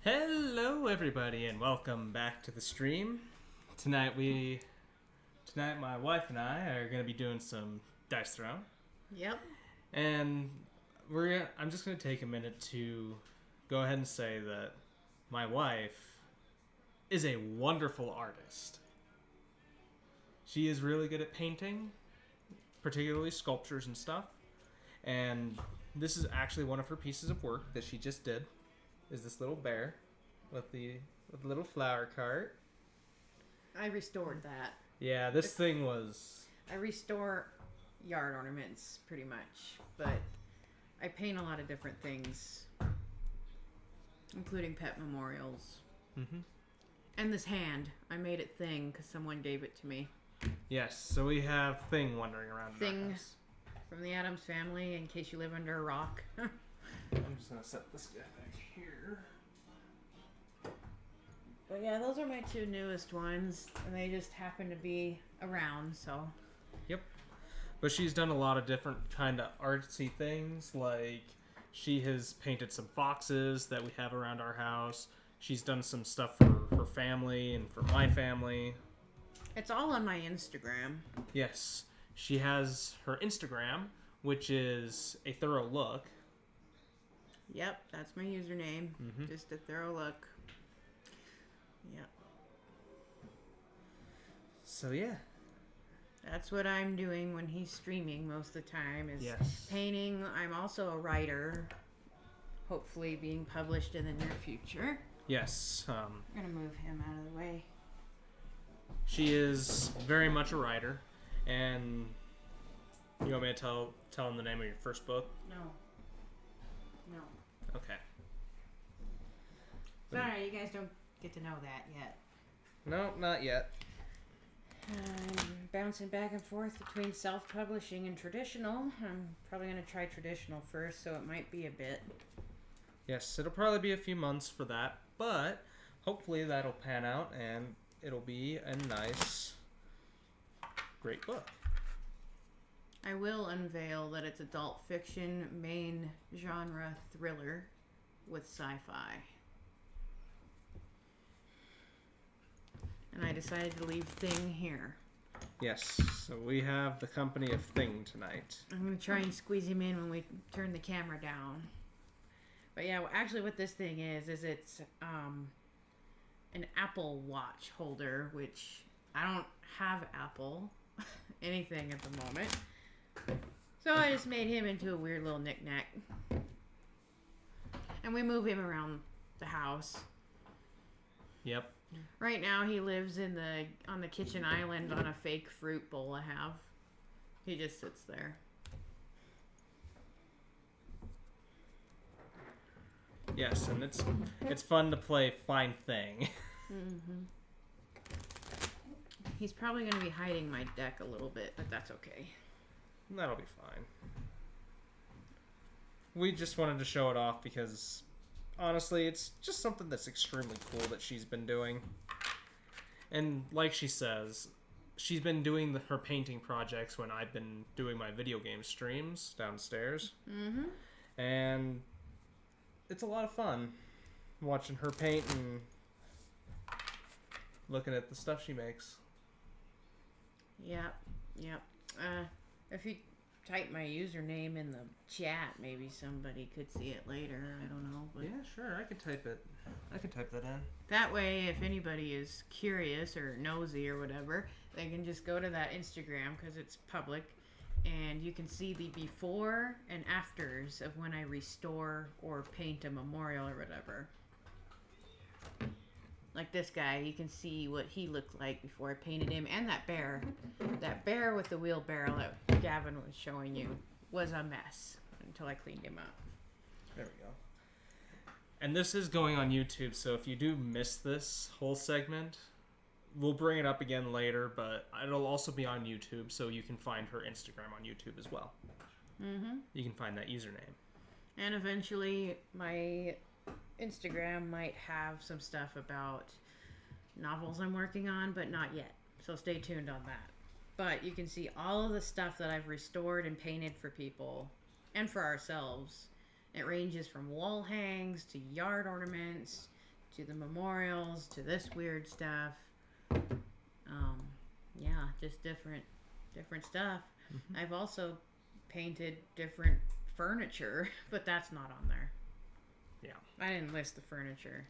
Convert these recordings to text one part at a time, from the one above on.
Hello everybody and welcome back to the stream. Tonight my wife and I are going to be doing some dice throwing. Yep. And I'm just going to take a minute to go ahead and say that my wife is a wonderful artist. She is really good at painting, particularly sculptures and stuff. And this is actually one of her pieces of work that she just did. Is this little bear with the little flower cart. I restored that. Yeah, this thing was... I restore yard ornaments pretty much, but I paint a lot of different things, including pet memorials. Mm-hmm. And this hand, I made it Thing because someone gave it to me. Yes, so we have Thing wandering around in our Thing house. from the Addams Family, in case you live under a rock. I'm just going to set this guy back here. But yeah, those are my two newest ones, and they just happen to be around, so... Yep. But she's done a lot of different kind of artsy things, like she has painted some foxes that we have around our house. She's done some stuff for her family and for my family. It's all on my Instagram. Yes. She has her Instagram, which is a thorough look. Yep, that's my username. Mm-hmm. Just a thorough look. Yep. So yeah. That's what I'm doing when he's streaming most of the time is Yes. painting. I'm also a writer, hopefully being published in the near future. Yes. I'm going to move him out of the way. She is very much a writer, and you want me to tell him the name of your first book? No. Okay. Sorry, you guys don't get to know that yet. No, not yet. I'm bouncing back and forth between self-publishing and traditional. I'm probably going to try traditional first, so it might be a bit. Yes, it'll probably be a few months for that, but hopefully that'll pan out and it'll be a nice, great book. I will unveil that it's adult fiction, main genre thriller with sci-fi. And I decided to leave Thing here. Yes, so we have the company of Thing tonight. I'm going to try and squeeze him in when we turn the camera down. But yeah, actually what this thing is it's an Apple Watch holder, which I don't have Apple anything at the moment. So I just made him into a weird little knick-knack. And we move him around the house. Yep. Right now he lives on the kitchen island on a fake fruit bowl I have. He just sits there. Yes, and it's fun to play Find Thing. Mm-hmm. He's probably going to be hiding my deck a little bit, but that's okay. That'll be fine. We just wanted to show it off because, honestly, it's just something that's extremely cool that she's been doing. And like she says, she's been doing her painting projects when I've been doing my video game streams downstairs. Mm-hmm. And it's a lot of fun watching her paint and looking at the stuff she makes. Yep. If you type my username in the chat, maybe somebody could see it later. I don't know. But Yeah, sure. I could type it. I could type that in. that way, if anybody is curious or nosy or whatever, they can just go to that Instagram because it's public, and you can see the before and afters of when I restore or paint a memorial or whatever. Like this guy, you can see what he looked like before I painted him, and that bear with the wheelbarrow that Gavin was showing you was a mess until I cleaned him up. There we go. And this is going on YouTube, so if you do miss this whole segment, we'll bring it up again later, but it'll also be on YouTube, so you can find her Instagram on YouTube as well. Mm-hmm. You can find that username. And eventually, my Instagram might have some stuff about novels I'm working on, but not yet. So stay tuned on that. But you can see all of the stuff that I've restored and painted for people and for ourselves It ranges from wall hangs to yard ornaments to the memorials to this weird stuff. Yeah, just different stuff. Mm-hmm. I've also painted different furniture, but that's not on there. Yeah. I didn't list the furniture.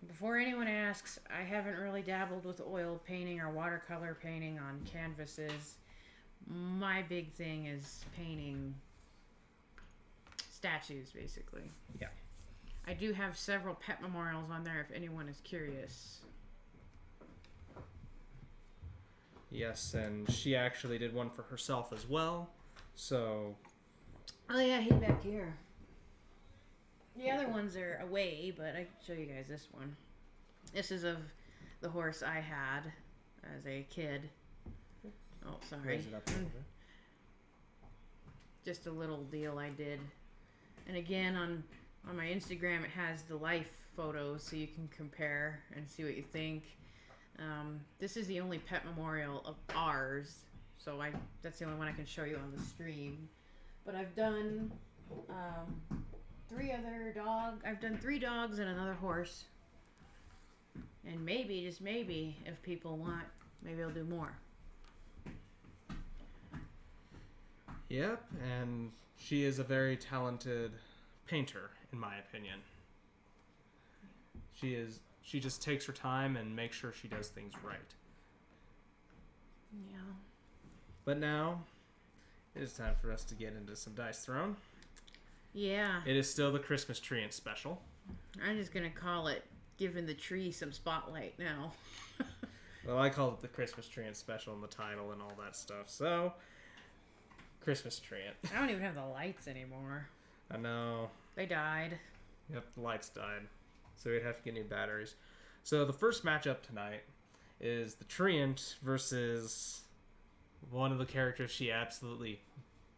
Before anyone asks, I haven't really dabbled with oil painting or watercolor painting on canvases. My big thing is painting statues, basically. Yeah. I do have several pet memorials on there if anyone is curious. Yes, and she actually did one for herself as well. So. Oh yeah, he's back here. The other ones are away, but I can show you guys this one. This is of the horse I had as a kid. Oh, sorry. Raise it up a little bit. Just a little deal I did. And again, on my Instagram, it has the life photos, so you can compare and see what you think. This is the only pet memorial of ours, so that's the only one I can show you on the stream. But I've done 3 other dogs. I've done 3 dogs and another horse. And maybe, just maybe, if people want, maybe I'll do more. Yep, and she is a very talented painter, in my opinion. She just takes her time and makes sure she does things right. Yeah. But now, it is time for us to get into some Dice Throne. Yeah. It is still the Christmas Treant special. I'm just going to call it giving the tree some spotlight now. Well, I called it the Christmas Treant special in the title and all that stuff, so... Christmas Treant. I don't even have the lights anymore. I know. They died. Yep, the lights died. So we'd have to get new batteries. So the first matchup tonight is the Treant versus one of the characters she absolutely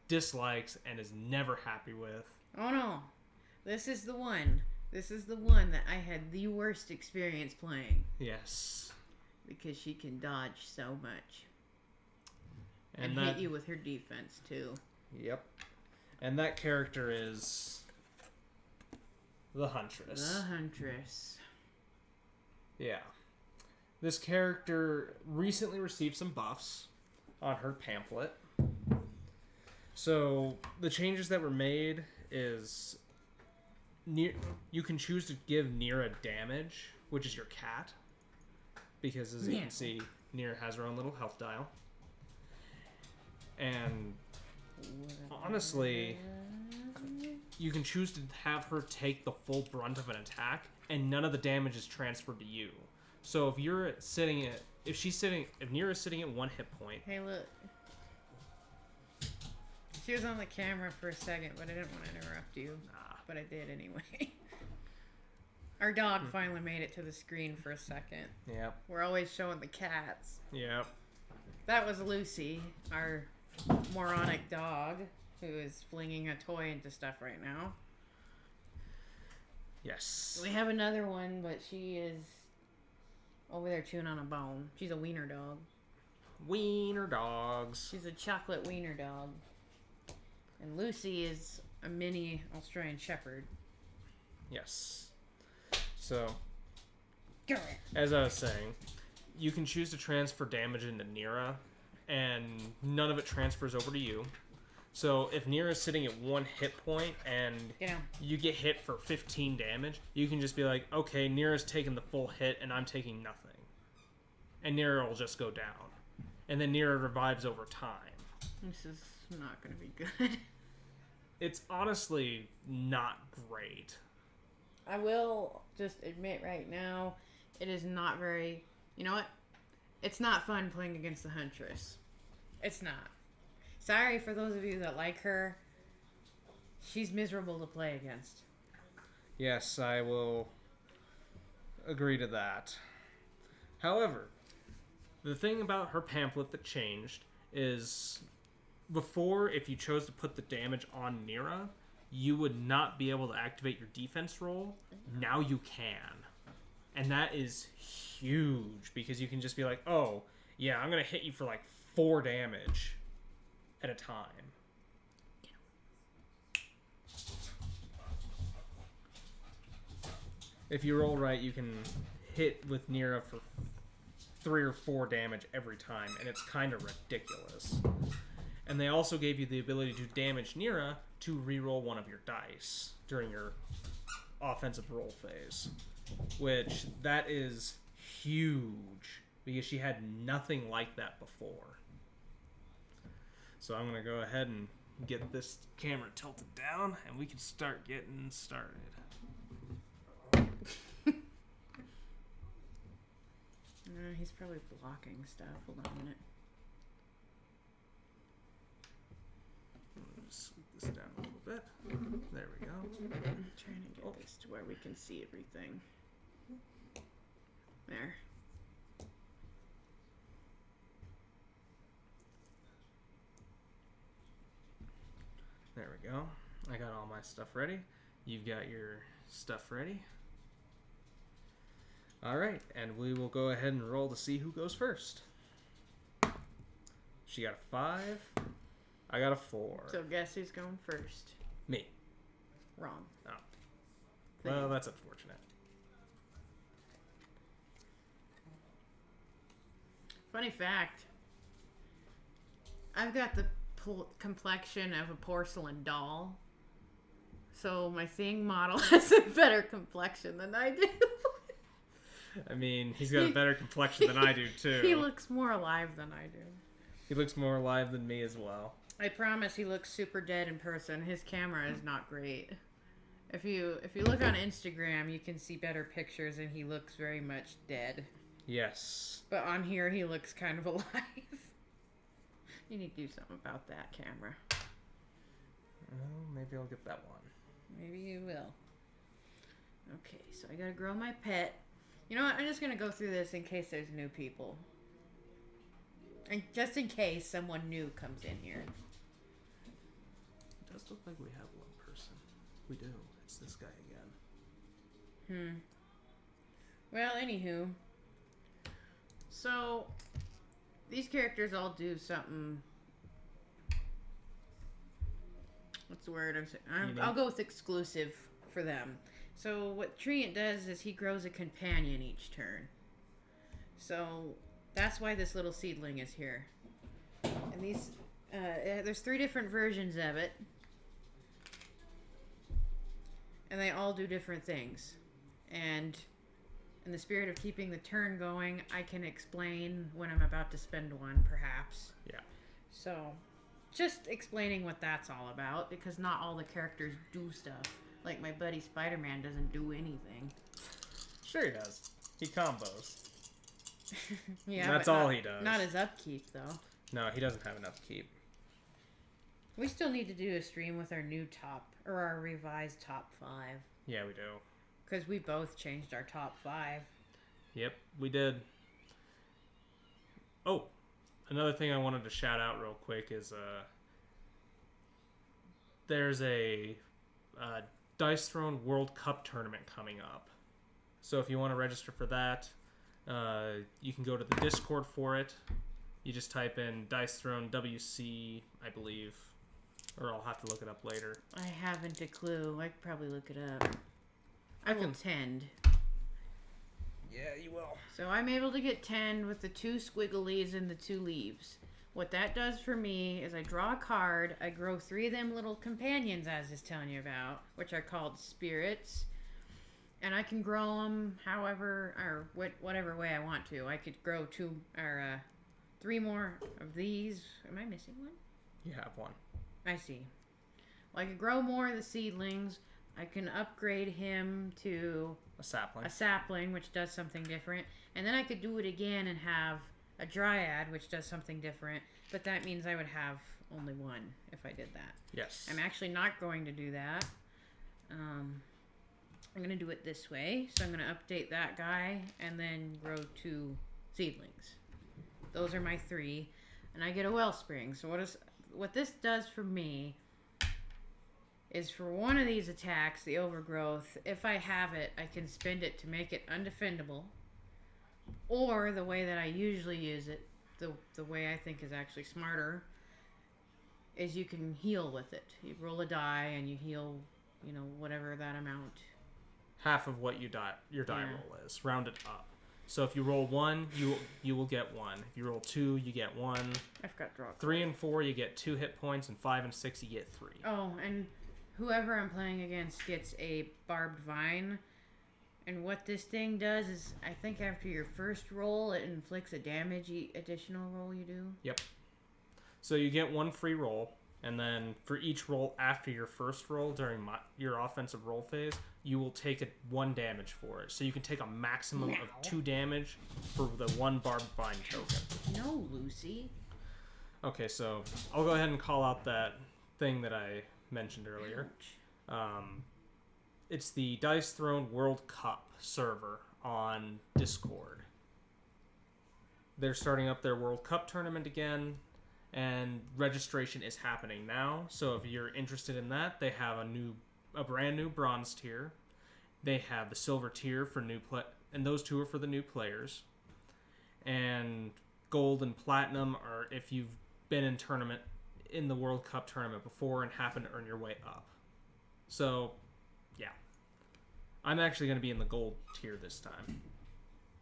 dislikes and is never happy with. Oh no. This is the one. This is the one that I had the worst experience playing. Yes. Because she can dodge so much. And hit you with her defense, too. Yep. And that character is the Huntress. The Huntress. Yeah. This character recently received some buffs on her pamphlet. So, the changes that were made is... you can choose to give Nira damage, which is your cat. Because, as you can see, Nira has her own little health dial. And honestly, you can choose to have her take the full brunt of an attack, and none of the damage is transferred to you. So if Nira's sitting at 1 hit point. Hey, look. She was on the camera for a second, but I didn't want to interrupt you. But I did anyway. Our dog finally made it to the screen for a second. Yep. We're always showing the cats. Yep. That was Lucy, our moronic dog, who is flinging a toy into stuff right now. Yes. We have another one, but she is over there chewing on a bone. She's a wiener dog. Wiener dogs. She's a chocolate wiener dog. And Lucy is a mini Australian Shepherd. Yes. So, Go as I was saying, you can choose to transfer damage into Nira, and none of it transfers over to you. So if Nira is sitting at 1 hit point and you get hit for 15 damage, you can just be like, okay, Nira's taking the full hit and I'm taking nothing. And Nira will just go down. And then Nira revives over time. This is not going to be good. It's honestly not great. I will just admit right now, it is not very... You know what? It's not fun playing against the Huntress. It's not. Sorry for those of you that like her. She's miserable to play against. Yes, I will agree to that. However, the thing about her pamphlet that changed is before, if you chose to put the damage on Nira, you would not be able to activate your defense roll. Now you can. And that is huge because you can just be like, oh, yeah, I'm going to hit you for like 4 damage at a time. If you roll right, you can hit with Nira for 3 or 4 damage every time, and it's kind of ridiculous. And they also gave you the ability to damage Nira to reroll one of your dice during your offensive roll phase, which that is huge because she had nothing like that before. So I'm going to go ahead and get this camera tilted down, and we can start getting started. He's probably blocking stuff. Hold on a minute. Just scoot this down a little bit. There we go. I'm trying to get this to where we can see everything. There. There we go. I got all my stuff ready. You've got your stuff ready. Alright, and we will go ahead and roll to see who goes first. She got a 5. I got a 4. So guess who's going first? Me. Wrong. Oh. Well, that's unfortunate. Funny fact. I've got the complexion of a porcelain doll. So my thing model has a better complexion than I do. I mean, he's got a better complexion than I do, too. He looks more alive than I do. He looks more alive than me as well. I promise he looks super dead in person. His camera is not great. If you look on Instagram, you can see better pictures and he looks very much dead. Yes. But on here, he looks kind of alive. You need to do something about that camera. Well, maybe I'll get that one. Maybe you will. Okay, so I gotta grow my pet. You know what? I'm just gonna go through this in case there's new people. And just in case someone new comes in here. It does look like we have one person. We do. It's this guy again. Well, anywho. So, these characters all do something. What's the word I'm saying? I'll go with exclusive for them. So what Treant does is he grows a companion each turn. So that's why this little seedling is here. And these, there's 3 different versions of it. And they all do different things. And in the spirit of keeping the turn going, I can explain when I'm about to spend one, perhaps. Yeah. So, just explaining what that's all about, because not all the characters do stuff. Like my buddy Spider-Man doesn't do anything. Sure he does. He combos. Yeah, that's all he does. Not his upkeep, though. No, he doesn't have an upkeep. We still need to do a stream with our new top, or our revised top 5. Yeah, we do. Because we both changed our top 5. Yep, we did. Oh, another thing I wanted to shout out real quick is there's a Dice Throne World Cup tournament coming up. So if you want to register for that, you can go to the Discord for it. You just type in Dice Throne WC, I believe. Or I'll have to look it up later. I haven't a clue. I could probably look it up. I will tend. Yeah, you will. So I'm able to get 10 with the 2 squigglies and the 2 leaves. What that does for me is I draw a card, I grow 3 of them little companions as is telling you about, which are called spirits. And I can grow them however, or whatever way I want to. I could grow 2 or 3 more of these. Am I missing one? You have one. I see. Well, I could grow more of the seedlings. I can upgrade him to a sapling, which does something different. And then I could do it again and have a dryad, which does something different. But that means I would have only one if I did that. Yes. I'm actually not going to do that. I'm going to do it this way. So I'm going to update that guy and then grow 2 seedlings. Those are my 3. And I get a wellspring. So what this does for me is for one of these attacks, the overgrowth, if I have it, I can spend it to make it undefendable. Or the way that I usually use it, the way I think is actually smarter, is you can heal with it. You roll a die and you heal, whatever that amount half of what your die Yeah. roll is. Round it up. So if you roll 1, you will get 1. If you roll 2, you get 1. I've got draw. 3 and 4, you get 2 hit points, and 5 and 6, you get 3. Oh, and whoever I'm playing against gets a barbed vine. And what this thing does is, I think after your first roll, it inflicts a damage additional roll you do. Yep. So you get 1 free roll, and then for each roll after your first roll during your offensive roll phase, you will take 1 damage for it. So you can take a maximum of 2 damage for the 1 barbed vine token. No, Lucy. Okay, so I'll go ahead and call out that thing that I mentioned earlier. It's the Dice Throne World Cup server on Discord. They're starting up their World Cup tournament again, and registration is happening now. So if you're interested in that, they have a brand new bronze tier. They have the silver tier for and those 2 are for the new players. And gold and platinum are if you've been in the World Cup tournament before and happen to earn your way up. So, yeah. I'm actually going to be in the gold tier this time.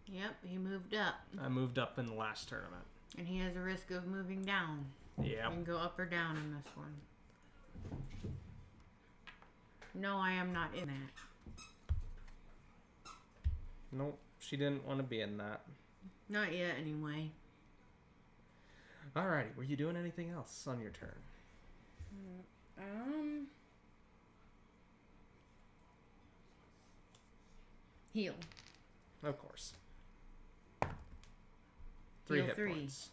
Yep, he moved up. I moved up in the last tournament. And he has a risk of moving down. Yeah. You can go up or down in this one. No, I am not in that. Nope, she didn't want to be in that. Not yet, anyway. Alrighty, were you doing anything else on your turn? Heal. Of course. 3 hit points.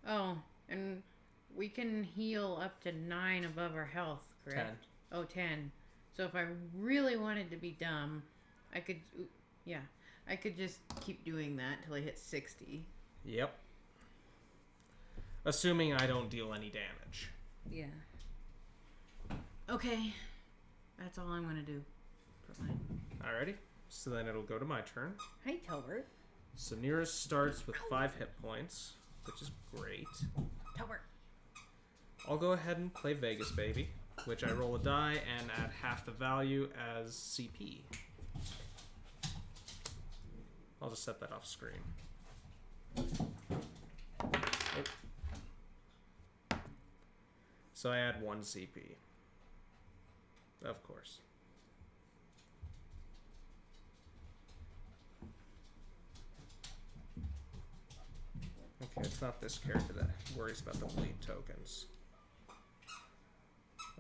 Oh, and we can heal up to 9 above our health, correct? 10. Oh, 10. So if I really wanted to be dumb, I could just keep doing that till I hit 60. Yep. Assuming I don't deal any damage. Yeah. Okay. That's all I'm going to do for mine. Alrighty. So then it'll go to my turn. Hey, Tobert. So nearest starts with 5 hit points, which is great. Tobert. I'll go ahead and play Vegas Baby, which I roll a die and add half the value as CP. I'll just set that off screen. Oh. So I add 1 CP. Of course. Okay, it's not this character that worries about the bleed tokens.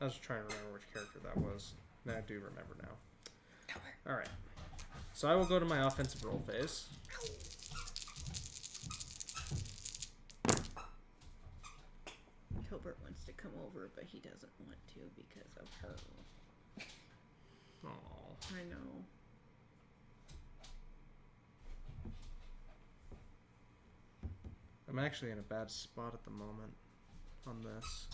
I was trying to remember which character that was. Now I do remember now. Alright. So I will go to my offensive roll phase. Tobert wants to come over, but he doesn't want to because of her. Aww. I know. I'm actually in a bad spot at the moment on this.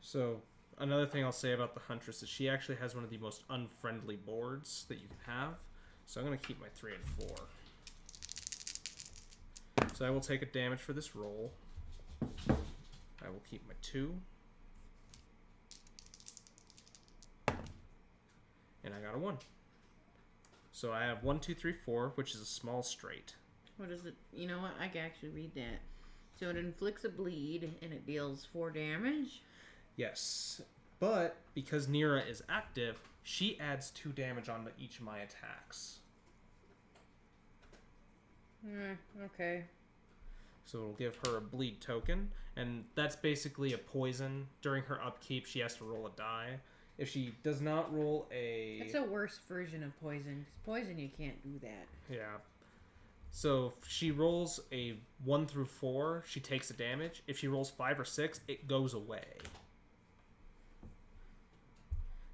So, another thing I'll say about the Huntress is she actually has one of the most unfriendly boards that you can have. So I'm going to keep my 3 and 4. So I will take a damage for this roll. I will keep my 2. And I got a 1. So I have 1, 2, 3, 4, which is a small straight. What is it? You know what? I can actually read that. So it inflicts a bleed and it deals 4 damage. Yes. But because Nira is active, she adds 2 damage onto each of my attacks. Okay. So it'll give her a bleed token. And that's basically a poison. During her upkeep, she has to roll a die. If she does not roll a... It's a worse version of poison. 'Cause poison, you can't do that. Yeah. So if she rolls a 1 through 4, she takes a damage. If she rolls 5 or 6, it goes away.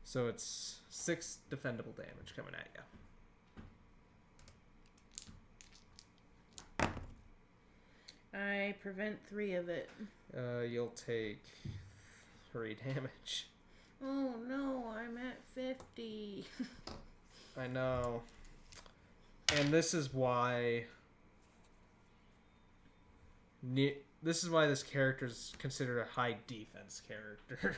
So it's 6 defendable damage coming at you. I prevent 3 of it. You'll take 3 damage. Oh no, I'm at 50. I know. And this is why This is why this character is considered a high defense character.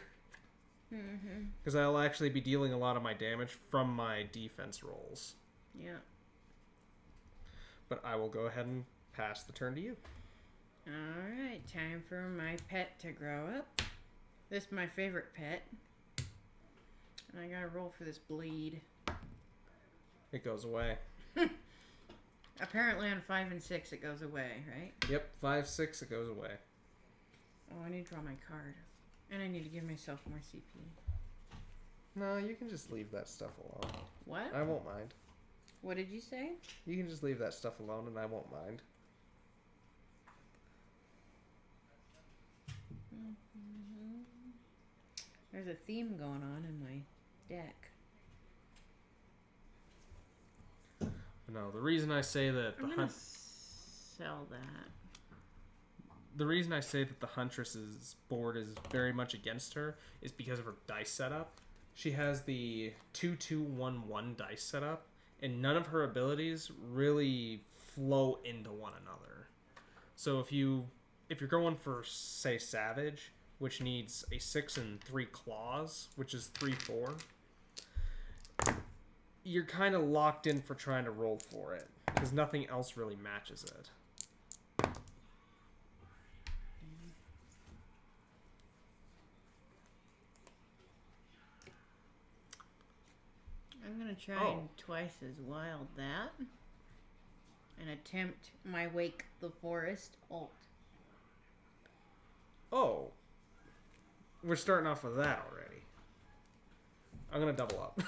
Because I'll actually be dealing a lot of my damage from my defense rolls. Yeah. But I will go ahead and pass the turn to you. Alright, time for my pet to grow up. This is my favorite pet. And I gotta roll for this bleed. It goes away. Apparently on 5 and 6 it goes away, right? Yep, 5, 6, it goes away. Oh, I need to draw my card. And I need to give myself more CP. No, you can just leave that stuff alone. What? I won't mind. What did you say? You can just leave that stuff alone and I won't mind. There's a theme going on in my deck. No, the reason I say that sell that. The reason I say that the Huntress's board is very much against her is because of her dice setup. She has the 2-2-1-1 dice setup, and none of her abilities really flow into one another. So if you're going for, say, Savage, which needs a 6 and 3 claws, which is 3-4, you're kind of locked in for trying to roll for it, because nothing else really matches it. I'm going to try and twice as wild that. And attempt my Wake the Forest ult. Oh. We're starting off with that already. I'm going to double up.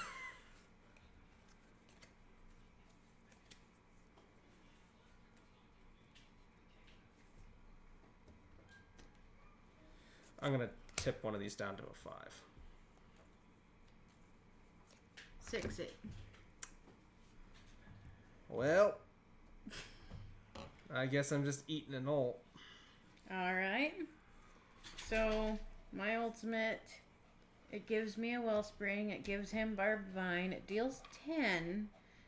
I'm going to tip one of these down to a 5. 6-8. Well, I guess I'm just eating an ult. Alright. So, my ultimate, it gives me a Wellspring, it gives him Barbed Vine, it deals 10,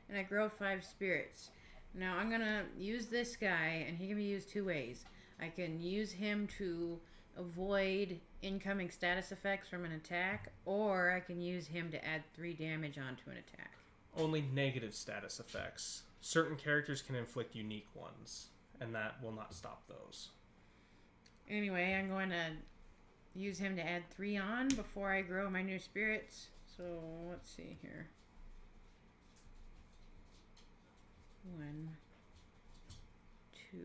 and I grow 5 spirits. Now, I'm going to use this guy, and he can be used 2 ways. I can use him to avoid incoming status effects from an attack, or I can use him to add 3 damage onto an attack. Only negative status effects. Certain characters can inflict unique ones, and that will not stop those. Anyway, I'm going to use him to add 3 on before I grow my new spirits. So, let's see here. 1, 2,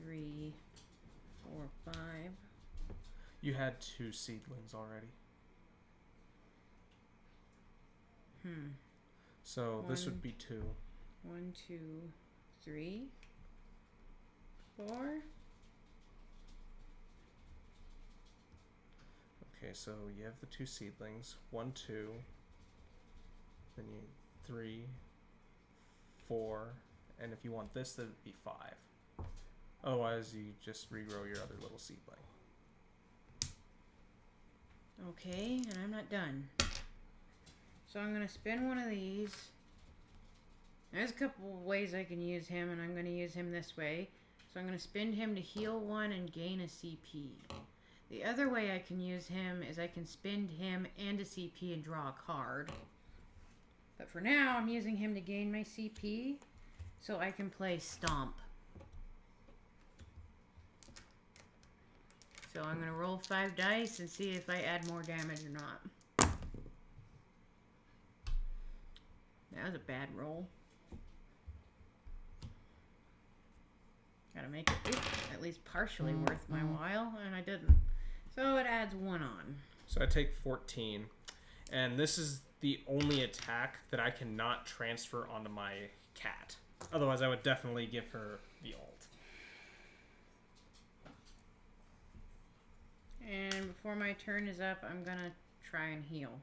3, 4, 5. You had 2 seedlings already. So this would be 2. 1, 2, 3, 4. Okay, so you have the 2 seedlings. 1, 2. Then you 3, 4, and if you want this, then it'd be 5. Otherwise, you just regrow your other little seedling. Okay, and I'm not done. So I'm going to spin one of these. There's a couple of ways I can use him, and I'm going to use him this way. So I'm going to spin him to heal 1 and gain a CP. The other way I can use him is I can spend him and a CP and draw a card. But for now, I'm using him to gain my CP so I can play Stomp. So I'm going to roll 5 dice and see if I add more damage or not. That was a bad roll. Gotta make it at least partially worth my while, and I didn't. So it adds 1 on. So I take 14, and this is the only attack that I cannot transfer onto my cat. Otherwise, I would definitely give her the ult. And before my turn is up, I'm gonna try and heal.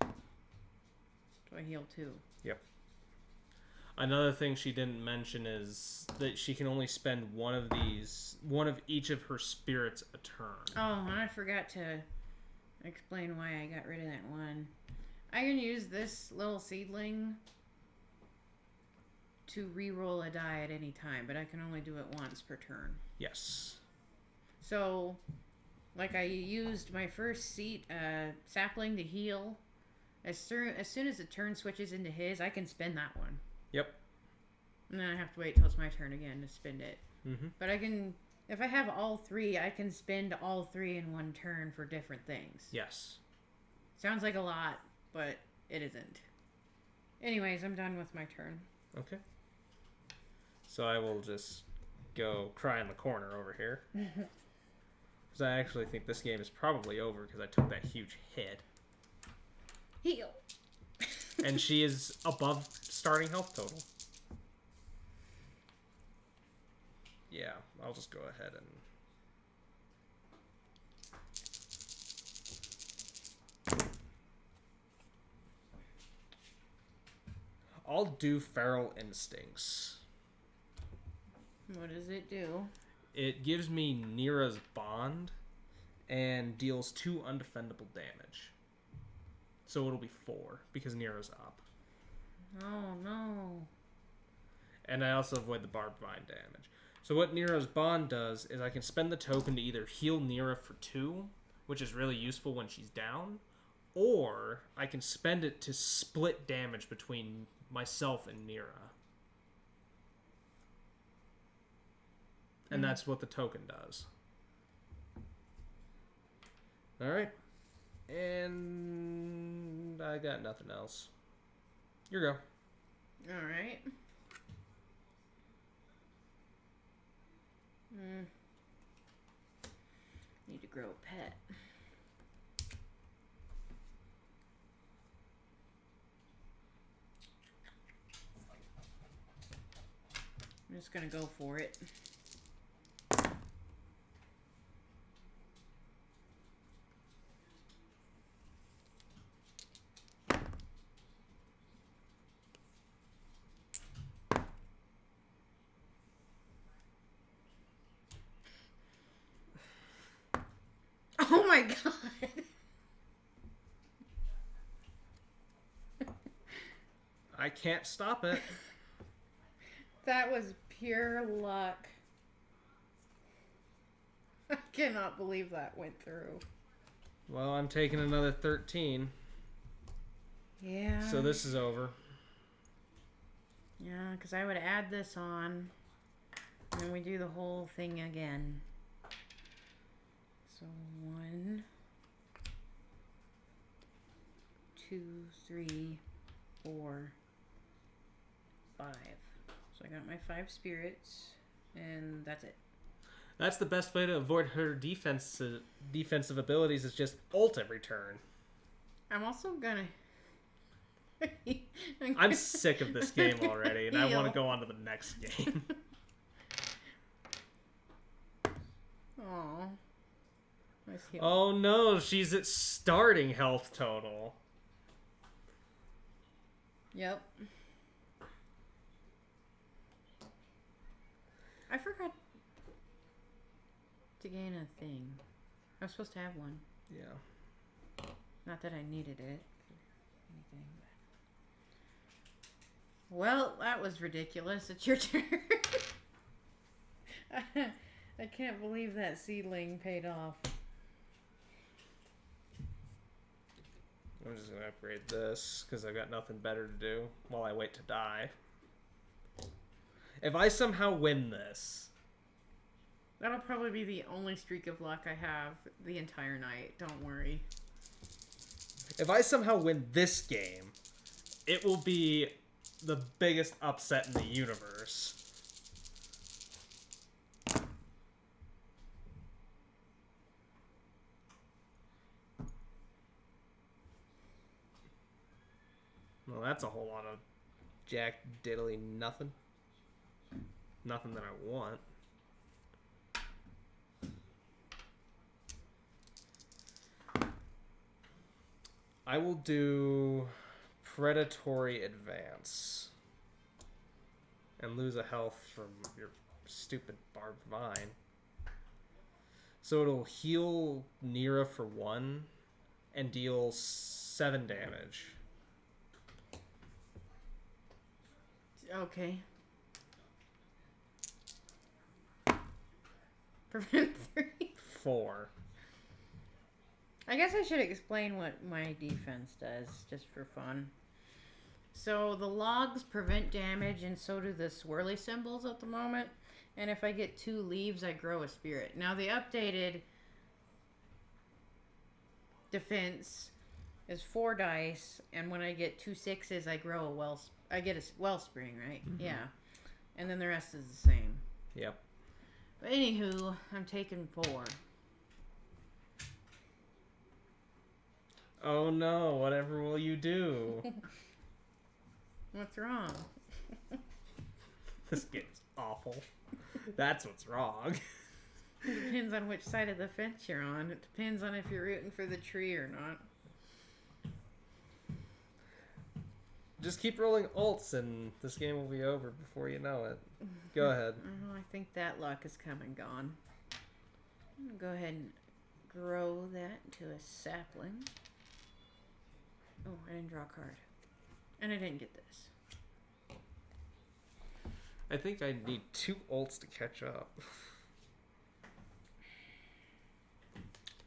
So I heal 2. Yep. Another thing she didn't mention is that she can only spend one of each of her spirits a turn. Oh, and I forgot to explain why I got rid of that one. I can use this little seedling to re-roll a die at any time, but I can only do it once per turn. Yes. So, like I used my first sapling to heal. As soon as the turn switches into his, I can spend that one. Yep. And then I have to wait till it's my turn again to spend it. Mm-hmm. But I can, if I have all three, I can spend all three in one turn for different things. Yes. Sounds like a lot, but it isn't. Anyways, I'm done with my turn. Okay. So I will just go cry in the corner over here. Because I actually think this game is probably over because I took that huge hit. Heal. And she is above starting health total. Yeah, I'll just go ahead and... I'll do Feral Instincts. What does it do? It gives me Nira's Bond and deals 2 undefendable damage. So it'll be 4 because Nira's up. Oh, no. And I also avoid the barbed vine damage. So what Nira's Bond does is I can spend the token to either heal Nira for 2, which is really useful when she's down, or I can spend it to split damage between myself and Nira. And that's what the token does. Alright. And I got nothing else. Your go. Alright. Need to grow a pet. I'm just gonna go for it. Oh my god! I can't stop it. That was pure luck. I cannot believe that went through. Well, I'm taking another 13. Yeah. So this is over. Yeah, because I would add this on. And then we do the whole thing again. So 1, 2, 3, 4, 5. So I got my 5 spirits, and that's it. That's the best way to avoid her defensive abilities is just ult every turn. I'm also gonna... I'm sick of this game already, and I want to go on to the next game. Aww. Oh no, she's at starting health total. Yep. I forgot to gain a thing. I was supposed to have one. Yeah. Not that I needed it. Anything. Well, that was ridiculous. It's your turn. I can't believe that seedling paid off. I'm just going to upgrade this because I've got nothing better to do while I wait to die. If I somehow win this... That'll probably be the only streak of luck I have the entire night. Don't worry. If I somehow win this game, it will be the biggest upset in the universe. Well, that's a whole lot of jack diddly nothing. Nothing that I want. I will do Predatory Advance and lose a health from your stupid barbed vine. So it'll heal Nira for 1 and deal 7 damage. Okay. Prevent 3. 4. I guess I should explain what my defense does, just for fun. So the logs prevent damage, and so do the swirly symbols at the moment. And if I get 2 leaves, I grow a spirit. Now the updated defense is 4 dice, and when I get 2 6s, I grow I get a wellspring, right? Mm-hmm. Yeah. And then the rest is the same. Yep. But anywho, I'm taking 4. Oh no, whatever will you do? What's wrong? This game's awful. That's what's wrong. It depends on which side of the fence you're on. It depends on if you're rooting for the tree or not. Just keep rolling ults and this game will be over before you know it. Go ahead. I think that luck is come and gone. I'm going to go ahead and grow that into a sapling. Oh, I didn't draw a card. And I didn't get this. I think I need 2 ults to catch up.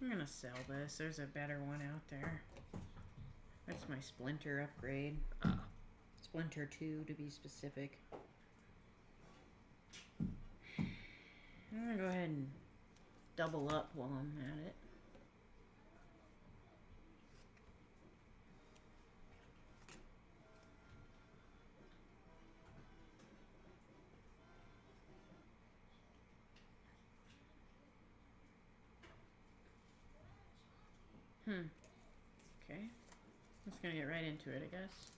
I'm going to sell this. There's a better one out there. That's my Splinter upgrade. Splinter 2 to be specific. I'm going to go ahead and double up while I'm at it. Okay. I'm just gonna get right into it, I guess.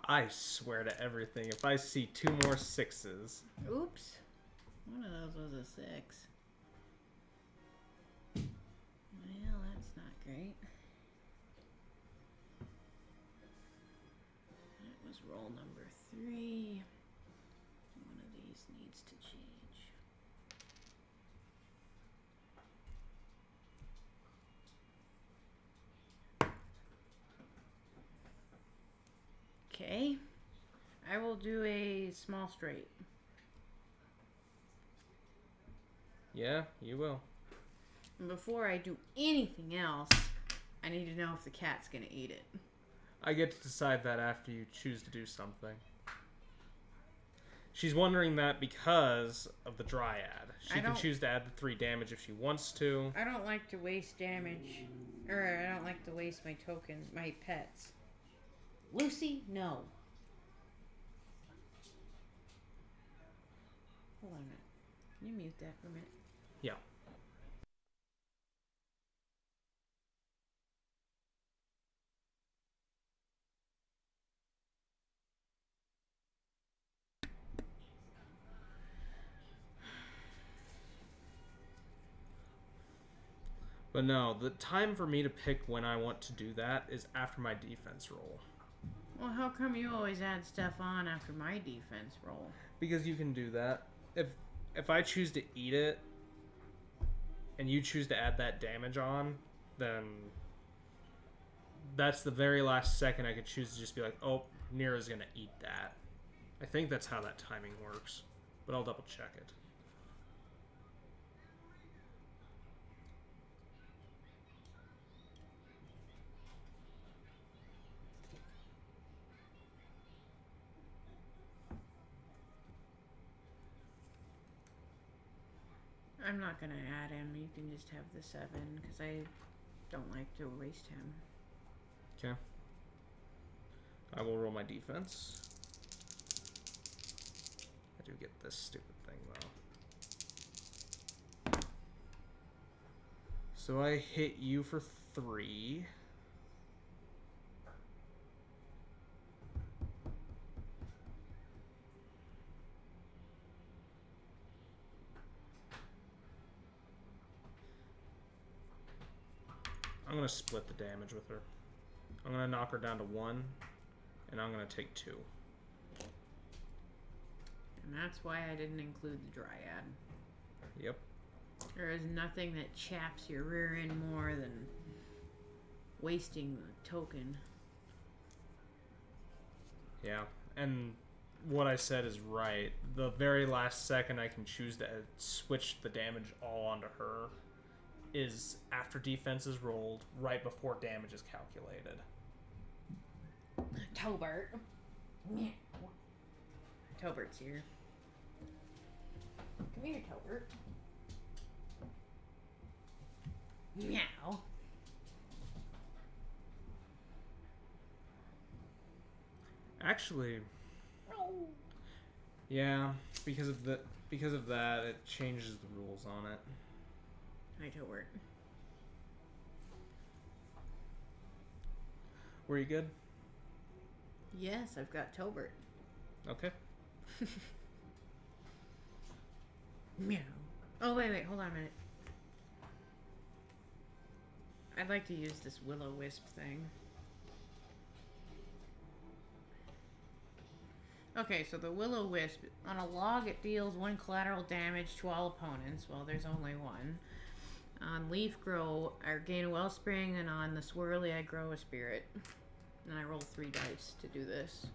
I swear to everything, if I see 2 more 6s. Oops. One of those was a 6. Well, that's not great. That was roll number 3. One of these needs to change. Okay. I will do a small straight. Yeah, you will. And before I do anything else, I need to know if the cat's going to eat it. I get to decide that after you choose to do something. She's wondering that because of the Dryad. She can choose to add the 3 damage if she wants to. I don't like to waste damage. Or I don't like to waste my tokens, my pets. Lucy, no. Hold on a minute. Can you mute that for a minute? Yeah. But no, the time for me to pick when I want to do that is after my defense roll. Well, how come you always add stuff on after my defense roll? Because you can do that. If I choose to eat it, and you choose to add that damage on, then that's the very last second I could choose to just be like, oh, Nira's gonna eat that. I think that's how that timing works, but I'll double check it. I'm not going to add him. You can just have the 7 because I don't like to waste him. Okay. I will roll my defense. I do get this stupid thing, though. So I hit you for 3. I'm going to split the damage with her. I'm going to knock her down to 1, and I'm going to take 2. And that's why I didn't include the Dryad. Yep. There is nothing that chaps your rear end more than wasting the token. Yeah, and what I said is right. The very last second I can choose to switch the damage all onto her is after defense is rolled, right before damage is calculated. Tobert. Tobert's here. Come here, Tobert. Meow. Actually, Oh. yeah, because of that, it changes the rules on it. Hi, Tobert. Were you good? Yes, I've got Tobert. Okay. Meow. Oh, wait, hold on a minute. I'd like to use this will-o-wisp thing. Okay, so the will-o-wisp, on a log it deals 1 collateral damage to all opponents. Well, there's only one. On leaf grow, I gain a wellspring, and on the swirly I grow a spirit. And I roll 3 dice to do this.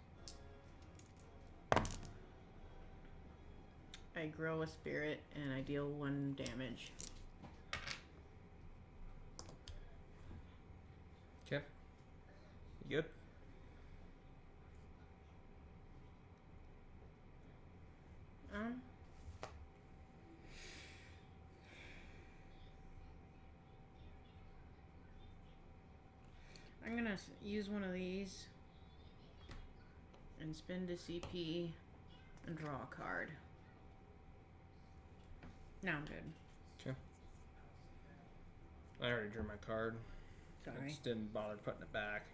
I grow a spirit, and I deal 1 damage. Okay. You good? I'm gonna use one of these and spend a CP and draw a card. Now I'm good. Okay. I already drew my card. I Sorry. just didn't bother putting it back.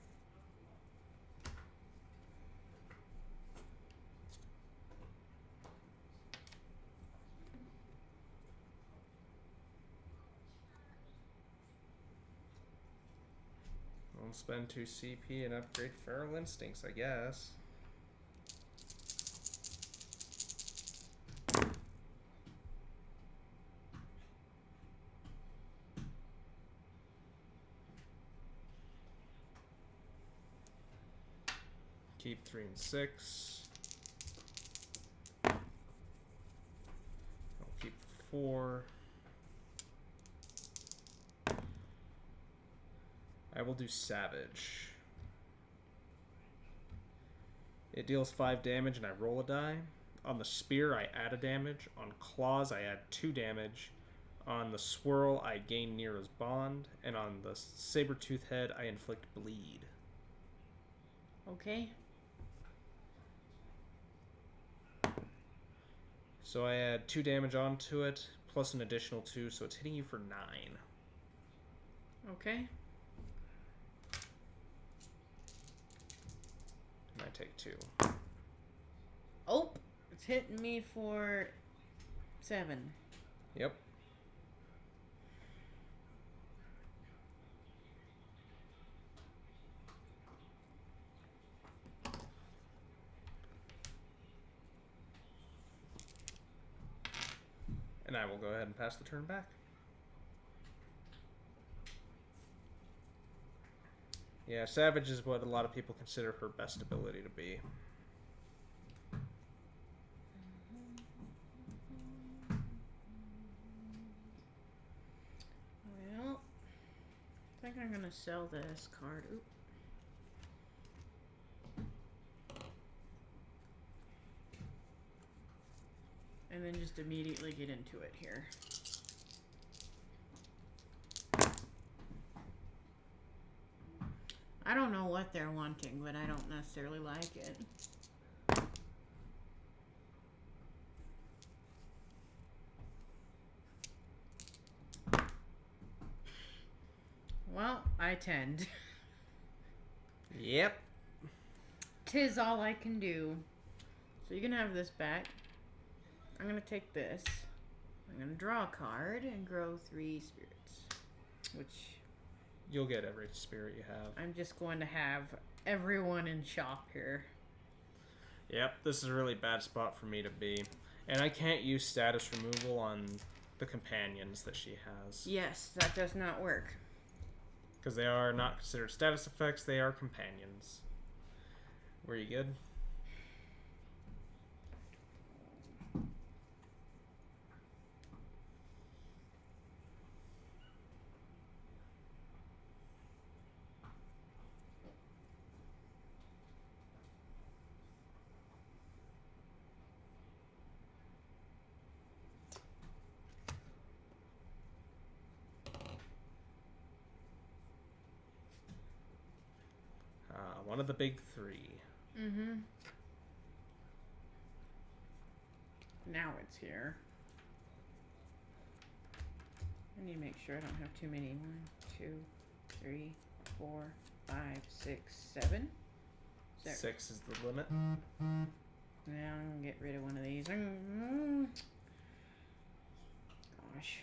I'll spend 2 CP and upgrade Feral Instincts, I guess. Keep 3 and 6. I'll keep 4. I will do Savage. It deals 5 damage and I roll a die. On the Spear, I add a damage. On Claws, I add 2 damage. On the Swirl, I gain Nero's Bond. And on the Saber-Tooth Head, I inflict Bleed. Okay. So I add 2 damage onto it, plus an additional 2, so it's hitting you for 9. Okay. And I take 2. Oh, it's hitting me for 7. Yep. And I will go ahead and pass the turn back. Yeah, Savage is what a lot of people consider her best ability to be. Well, I think I'm gonna sell this card. Oop. And then just immediately get into it here. I don't know what they're wanting, but I don't necessarily like it. Well, I tend. Yep. 'Tis all I can do. So you can have this back. I'm gonna take this. I'm gonna draw a card and grow 3 spirits. Which You'll get every spirit you have. I'm just going to have everyone in shop here. Yep, this is a really bad spot for me to be. And I can't use status removal on the companions that she has. Yes, that does not work. Because they are not considered status effects, they are companions. Were you good? One of the big three. Mm-hmm. Now it's here. I need to make sure I don't have too many. 1, 2, 3, 4, 5, 6, 7. 6 is the limit. Now I'm gonna get rid of one of these. Gosh.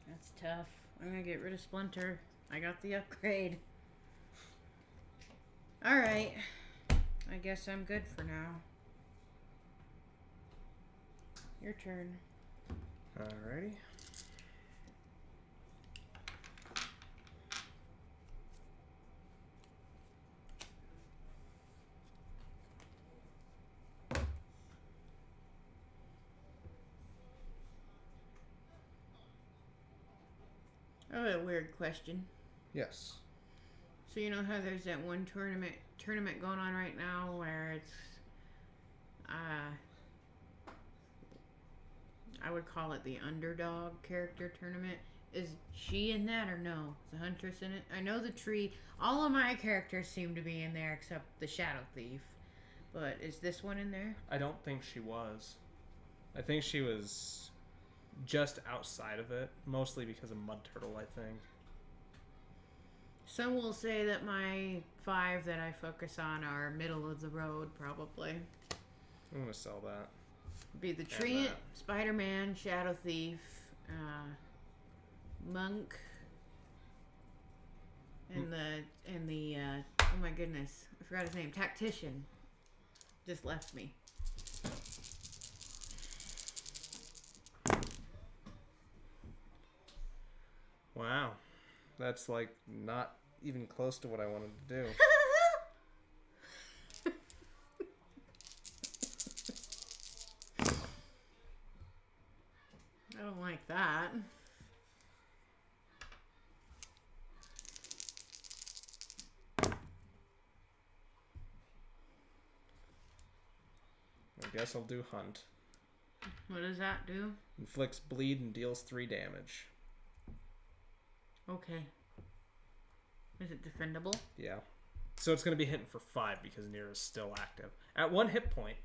That's tough. I'm gonna get rid of Splinter. I got the upgrade. Alright. I guess I'm good for now. Your turn. Alrighty. I have a weird question. Yes. So you know how there's that one tournament going on right now where it's I would call it the underdog character tournament. Is she in that or no? Is the Huntress in it? I know the tree. All of my characters seem to be in there except the Shadow Thief. But is this one in there? I don't think she was. I think she was just outside of it, mostly because of Mud Turtle, I think. Some will say that my 5 that I focus on are middle of the road, probably. I'm gonna sell that. Be the Treant, Spider-Man, Shadow Thief, Monk, and the oh my goodness, I forgot his name. Tactician just left me. Wow, that's like not even close to what I wanted to do. I don't like that. I guess I'll do Hunt. What does that do? Inflicts bleed and deals 3 damage. Okay. Is it defendable? Yeah. So it's going to be hitting for 5 because Nira is still active. At 1 hit point.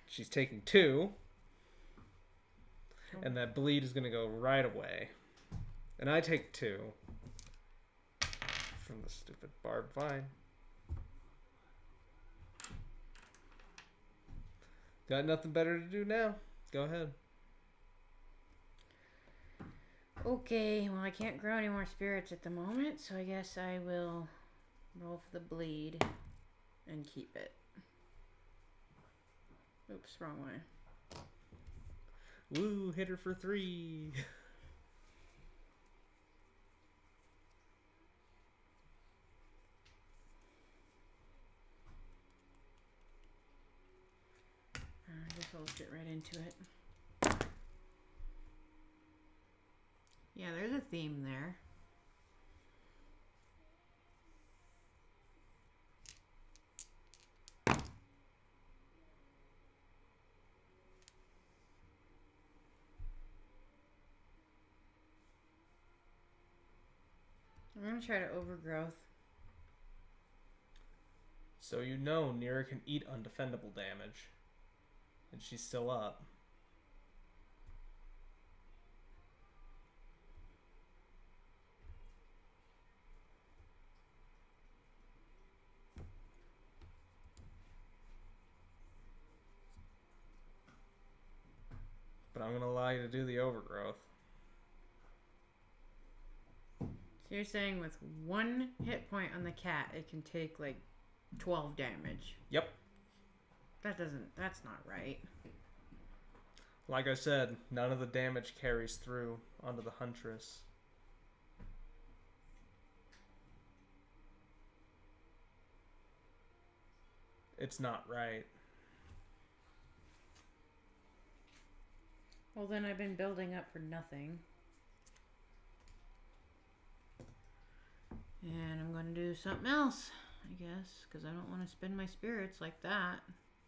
She's taking 2. And that bleed is going to go right away. And I take 2. From the stupid barbed vine. Got nothing better to do now. Go ahead. Okay, well I can't grow any more spirits at the moment, so I guess I will roll for the bleed and keep it. Oops, wrong way. Woo, hit her for 3. I guess I'll get right into it. Yeah, there's a theme there. I'm going to try to overgrowth. So you know Nira can eat undefendable damage. And she's still up. But I'm going to allow you to do the overgrowth. So you're saying with 1 hit point on the cat, it can take like 12 damage. Yep. That's not right. Like I said, none of the damage carries through onto the Huntress. It's not right. Well, then I've been building up for nothing. And I'm going to do something else, I guess, because I don't want to spend my spirits like that.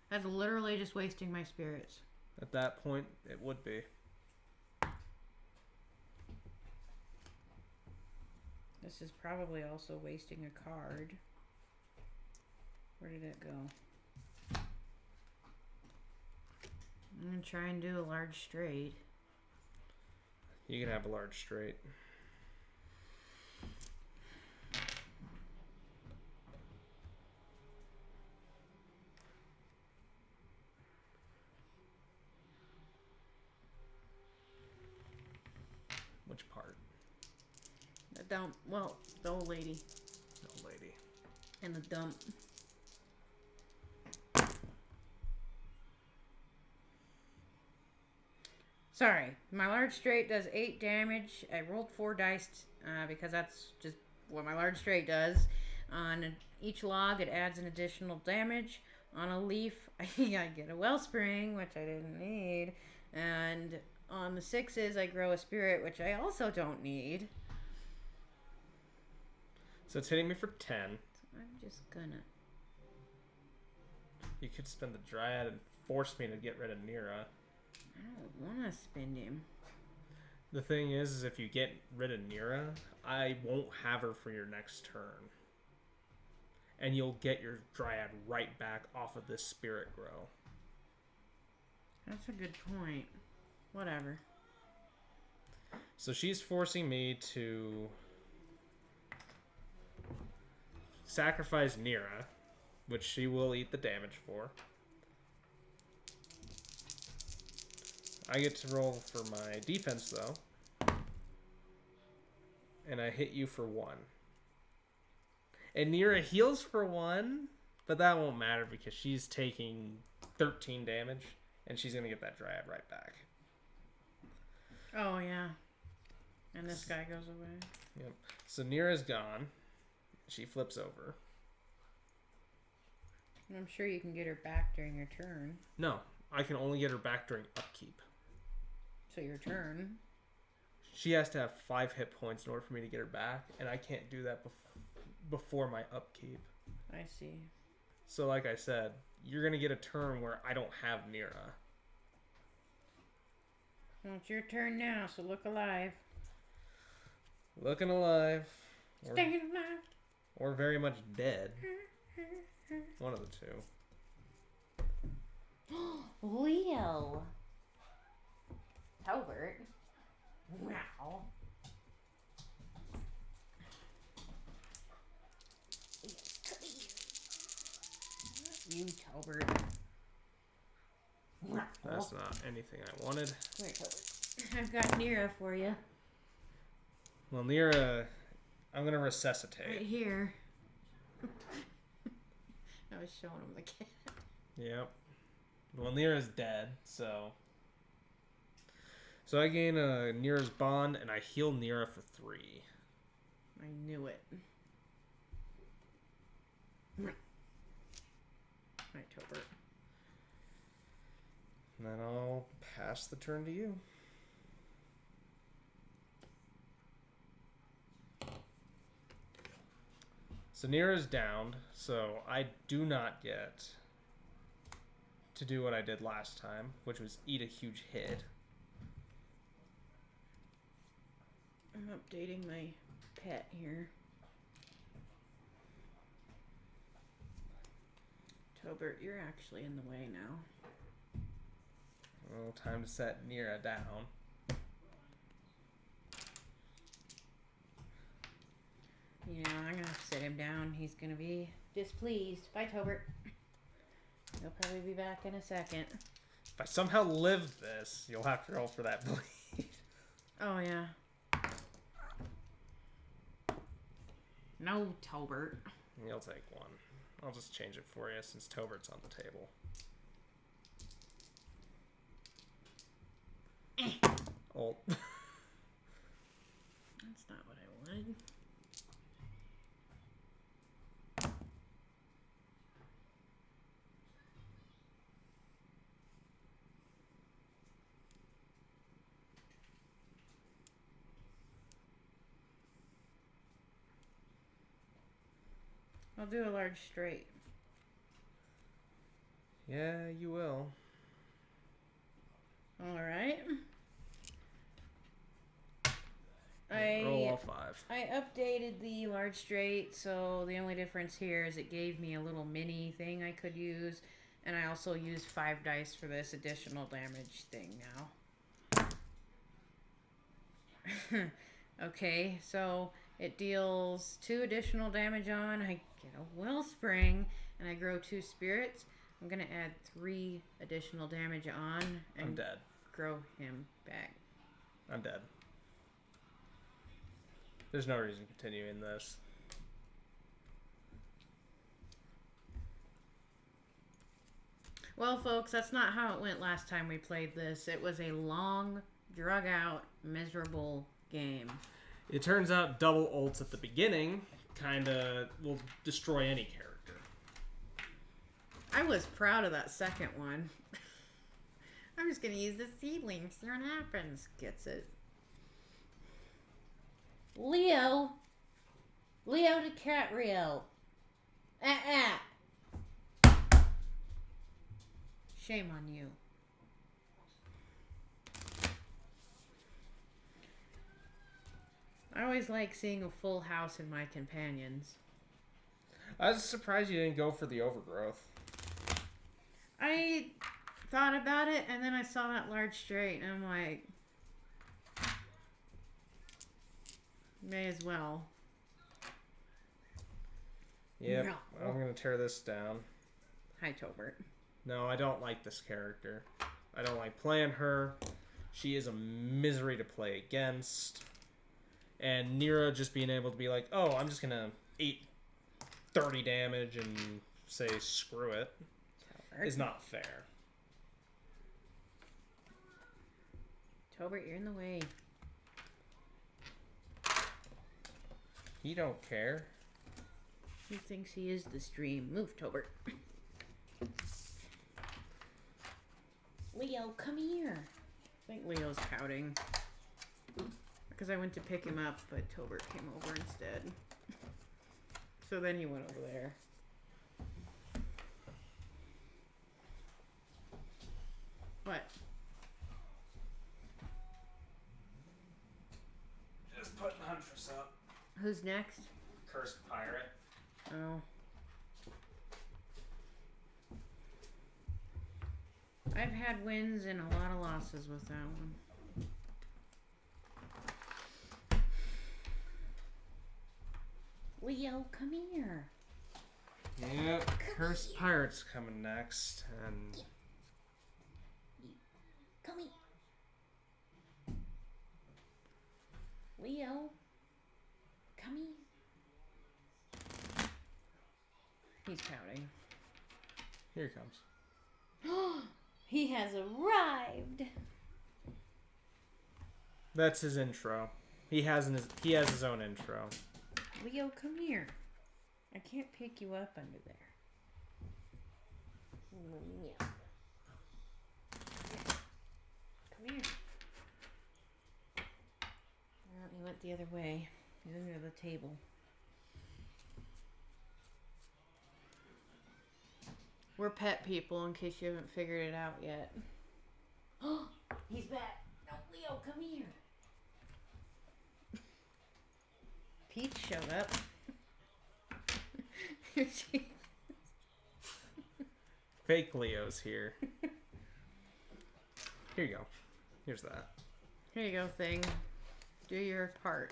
That's literally just wasting my spirits. At that point, it would be. This is probably also wasting a card. Where did it go? I'm going to try and do a large straight. You can have a large straight. Which part? The dump. Well, the old lady. The old lady. And the dump. Sorry. My large straight does 8 damage. I rolled 4 dice because that's just what my large straight does. On each log, it adds an additional damage. On a leaf, I get a wellspring, which I didn't need. And on the 6s, I grow a spirit, which I also don't need. So it's hitting me for 10. I'm just gonna... You could spend the Dryad and force me to get rid of Nira. I don't want to spend him. The thing is if you get rid of Nira, I won't have her for your next turn. And you'll get your Dryad right back off of this spirit grow. That's a good point. Whatever. So she's forcing me to sacrifice Nira, which she will eat the damage for. I get to roll for my defense, though. And I hit you for 1. And Nira heals for 1, but that won't matter because she's taking 13 damage, and she's going to get that Dryad right back. Oh, yeah. And this guy goes away. Yep. So Nira's gone. She flips over. I'm sure you can get her back during your turn. No, I can only get her back during upkeep. So your turn. She has to have 5 hit points in order for me to get her back, and I can't do that before my upkeep. I see. So like I said, you're going to get a turn where I don't have Nira. Well, it's your turn now, so look alive. Looking alive. Staying alive. Or very much dead. One of the two. Leo. Tobert. Wow. You, Tobert. That's not anything I wanted. Wait, Tobert. I've got Nira for you. Well, Nira, I'm going to resuscitate. Right here. I was showing him the cat. Yep. Well, Nira's dead, so... So I gain Nira's bond, and I heal Nira for 3. I knew it. Right, Tobert. And then I'll pass the turn to you. So Nira's downed, so I do not get to do what I did last time, which was eat a huge hit. I'm updating my pet here. Tobert, you're actually in the way now. Well, time to set Nira down. You know, I'm going to sit him down. He's going to be displeased. Bye, Tobert. He'll probably be back in a second. If I somehow live this, you'll have to roll for that bleed. Oh, yeah. No, Tobert. You'll take 1. I'll just change it for you since Tobert's on the table. Ult. That's not what I wanted. I'll do a large straight. Yeah, you will. Alright. Roll all 5. I updated the large straight, so the only difference here is it gave me a little mini thing I could use, and I also used 5 dice for this additional damage thing now. Okay, so it deals 2 additional damage on. I get a wellspring, and I grow 2 spirits. I'm gonna add 3 additional damage on and I'm dead. Grow him back. I'm dead. There's no reason to continue in this. Well, folks, that's not how it went last time we played this. It was a long, drug-out, miserable game. It turns out double ults at the beginning kinda will destroy any character. I was proud of that second one. I'm just gonna use the seedling, see what happens. Gets it. Leo DiCaprio. Shame on you. I always like seeing a full house in my companions. I was surprised you didn't go for the overgrowth. I thought about it, and then I saw that large straight, and I'm like, may as well. Yep, No. I'm going to tear this down. Hi, Tobert. No, I don't like this character. I don't like playing her. She is a misery to play against. And Nira just being able to be like, oh, I'm just going to eat 30 damage and say screw it is not fair. Tobert, you're in the way. He don't care. He thinks he is the stream. Move, Tobert. Leo, come here. I think Leo's pouting. Because I went to pick him up, but Tobert came over instead. So then he went over there. What? Just putting Huntress up. Who's next? Cursed pirate. Oh. I've had wins and a lot of losses with that one. Leo, come here. Yep, Cursed Pirate's coming next, and... Come here. Leo, come here. He's pouting. Here he comes. He has arrived. That's his intro. He has his own intro. Leo, come here. I can't pick you up under there. Yeah. Come here. Well, he went the other way. He's under the table. We're pet people, in case you haven't figured it out yet. Oh, he's back. No, Leo, come here. Peach showed up. Fake Leo's here. Here you go. Here's that. Here you go, thing. Do your part.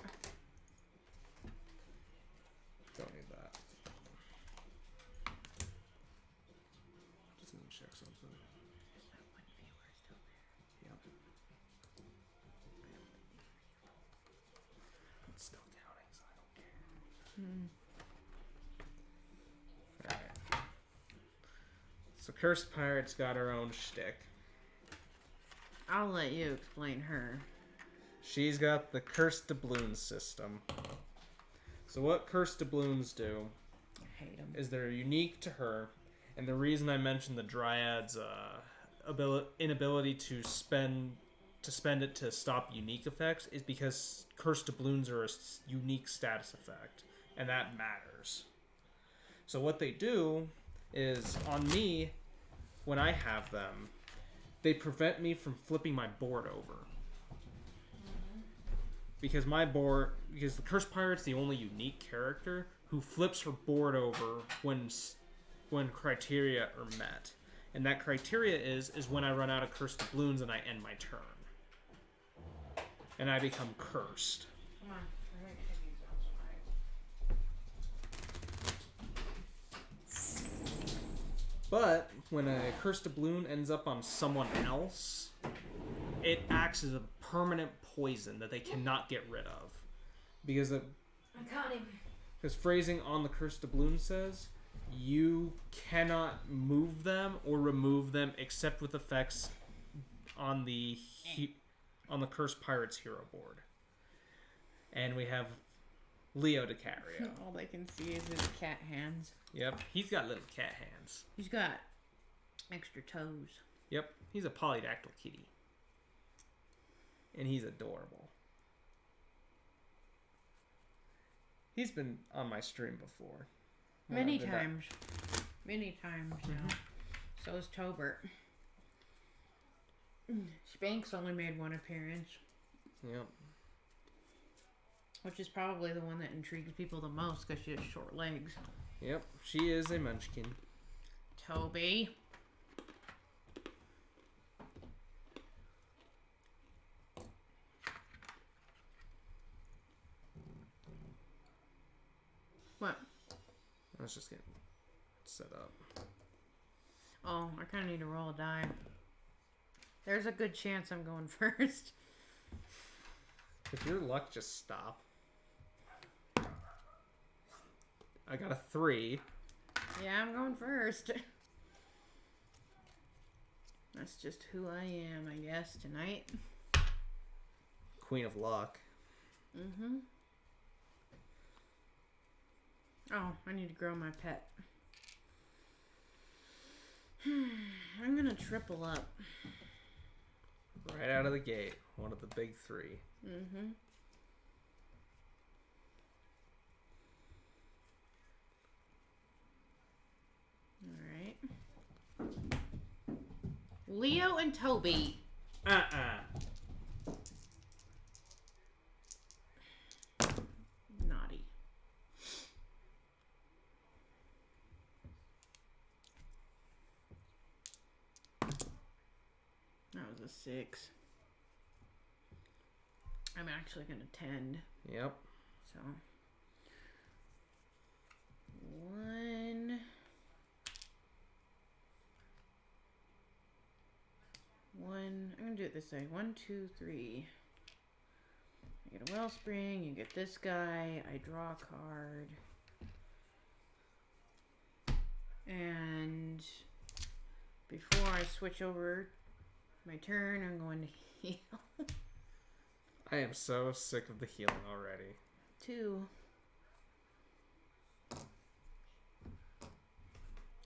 Don't need that. Just need to check something. Yep. It's still counting, so I don't care. Alright. So Cursed Pirate's got her own shtick. I'll let you explain her. She's got the Cursed Doubloons system. So what Cursed Doubloons do I hate them. is they're unique to her, and the reason I mentioned the Dryad's inability to spend it to stop unique effects is because Cursed Doubloons are a unique status effect, and that matters. So what they do is, on me, when I have them, they prevent me from flipping my board over. Because the Cursed Pirate's the only unique character who flips her board over when criteria are met. And that criteria is when I run out of Cursed Doubloons and I end my turn. And I become cursed. Come on. But when a Cursed Doubloon ends up on someone else, it acts as a permanent poison that they cannot get rid of. Because I caught him. Because phrasing on the Cursed Doubloon says, you cannot move them or remove them except with effects on the Cursed Pirate's hero board. And we have Leo DiCaprio. All I can see is his cat hands. Yep, he's got little cat hands. He's got extra toes. Yep, he's a polydactyl kitty. And he's adorable. He's been on my stream before. Many times. Many times now. So is Tobert. Spanx only made one appearance. Yep. Which is probably the one that intrigues people the most because she has short legs. Yep, she is a munchkin. Toby. What? I was just getting set up. Oh, I kind of need to roll a die. There's a good chance I'm going first. If your luck just stop. I got a 3. Yeah, I'm going first. That's just who I am, I guess, tonight. Queen of Luck. Mm-hmm. Oh, I need to grow my pet. I'm gonna triple up. Right out of the gate. One of the big 3. Mm-hmm. Alright. Leo and Toby. Naughty. That was a 6. I'm actually going to tend. Yep. So. 1. 1. I'm going to do it this way. 1, 2, 3. I get a Wellspring. You get this guy. I draw a card. And before I switch over my turn, I'm going to heal. I am so sick of the healing already. 2.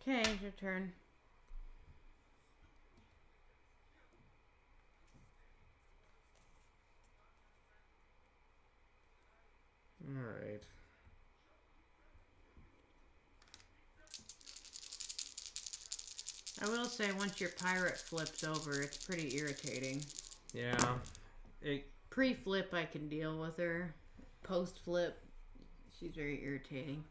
Okay, it's your turn. Alright. I will say, once your pirate flips over, it's pretty irritating. Yeah. Pre-flip, I can deal with her. Post-flip, she's very irritating.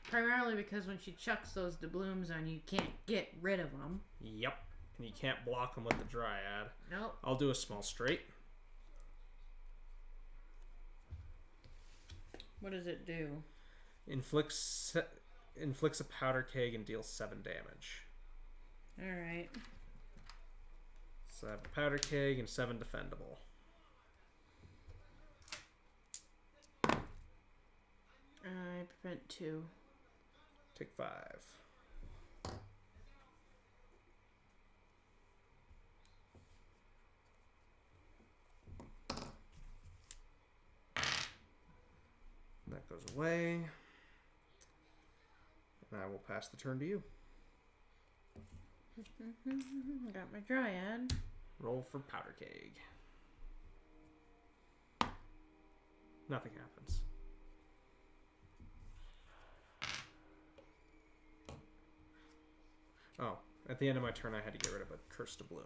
Primarily because when she chucks those doubloons on you, you can't get rid of them. Yep. And you can't block them with the Dryad. Nope. I'll do a small straight. What does it do? Inflicts a powder keg and deals 7 damage. Alright. So I have a powder keg and 7 defendable. I prevent 2. Take 5. that goes away. And I will pass the turn to you. Got my Dryad. Roll for powder keg. Nothing happens. Oh, at the end of my turn I had to get rid of a cursed doubloon.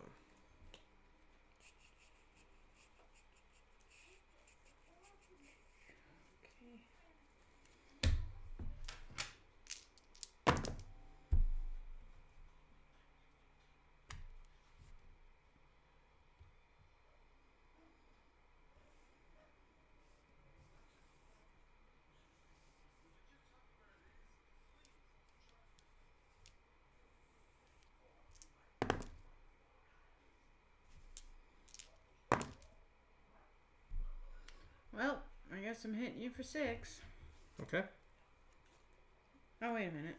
Well, I guess I'm hitting you for 6. Okay. Oh, wait a minute.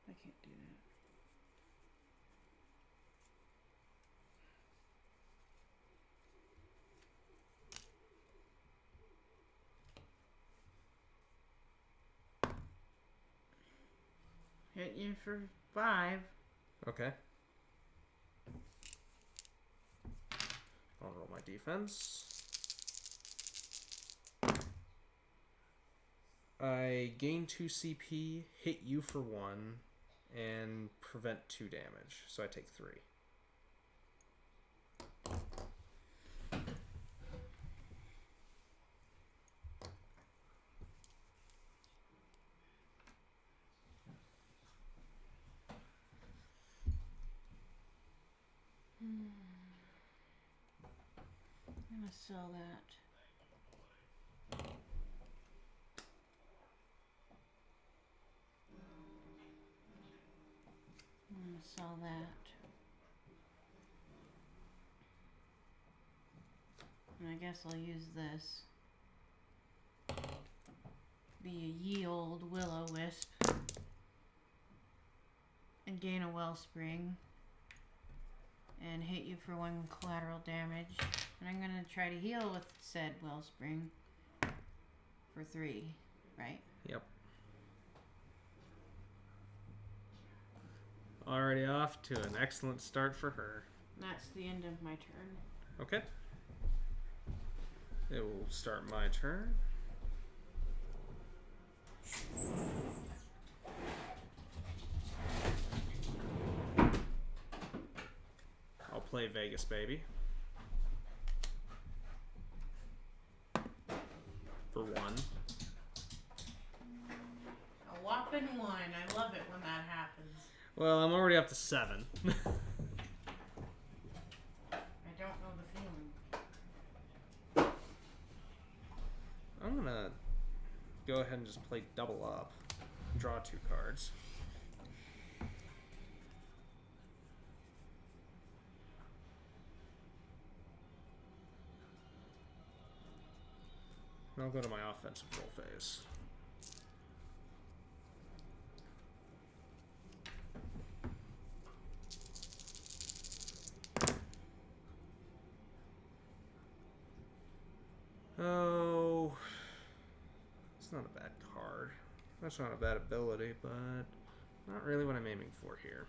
I can't do that. Hit you for 5. Okay. I'll roll my defense. I gain 2 CP, hit you for 1, and prevent 2 damage. So I take 3. I'm gonna sell that. I'm gonna sell that. And I guess I'll use this. Be a ye old will-o-wisp. And gain a wellspring. And hit you for 1 collateral damage. And I'm gonna try to heal with said wellspring for 3, right? Yep. Already off to an excellent start for her. That's the end of my turn. Okay. It will start my turn. I'll play Vegas, baby. For 1. A whopping 1. I love it when that happens. Well, I'm already up to 7. I don't know the feeling. I'm gonna go ahead and just play double up. Draw 2 cards. And I'll go to my offensive roll phase. Oh, it's not a bad card. That's not a bad ability, but not really what I'm aiming for here.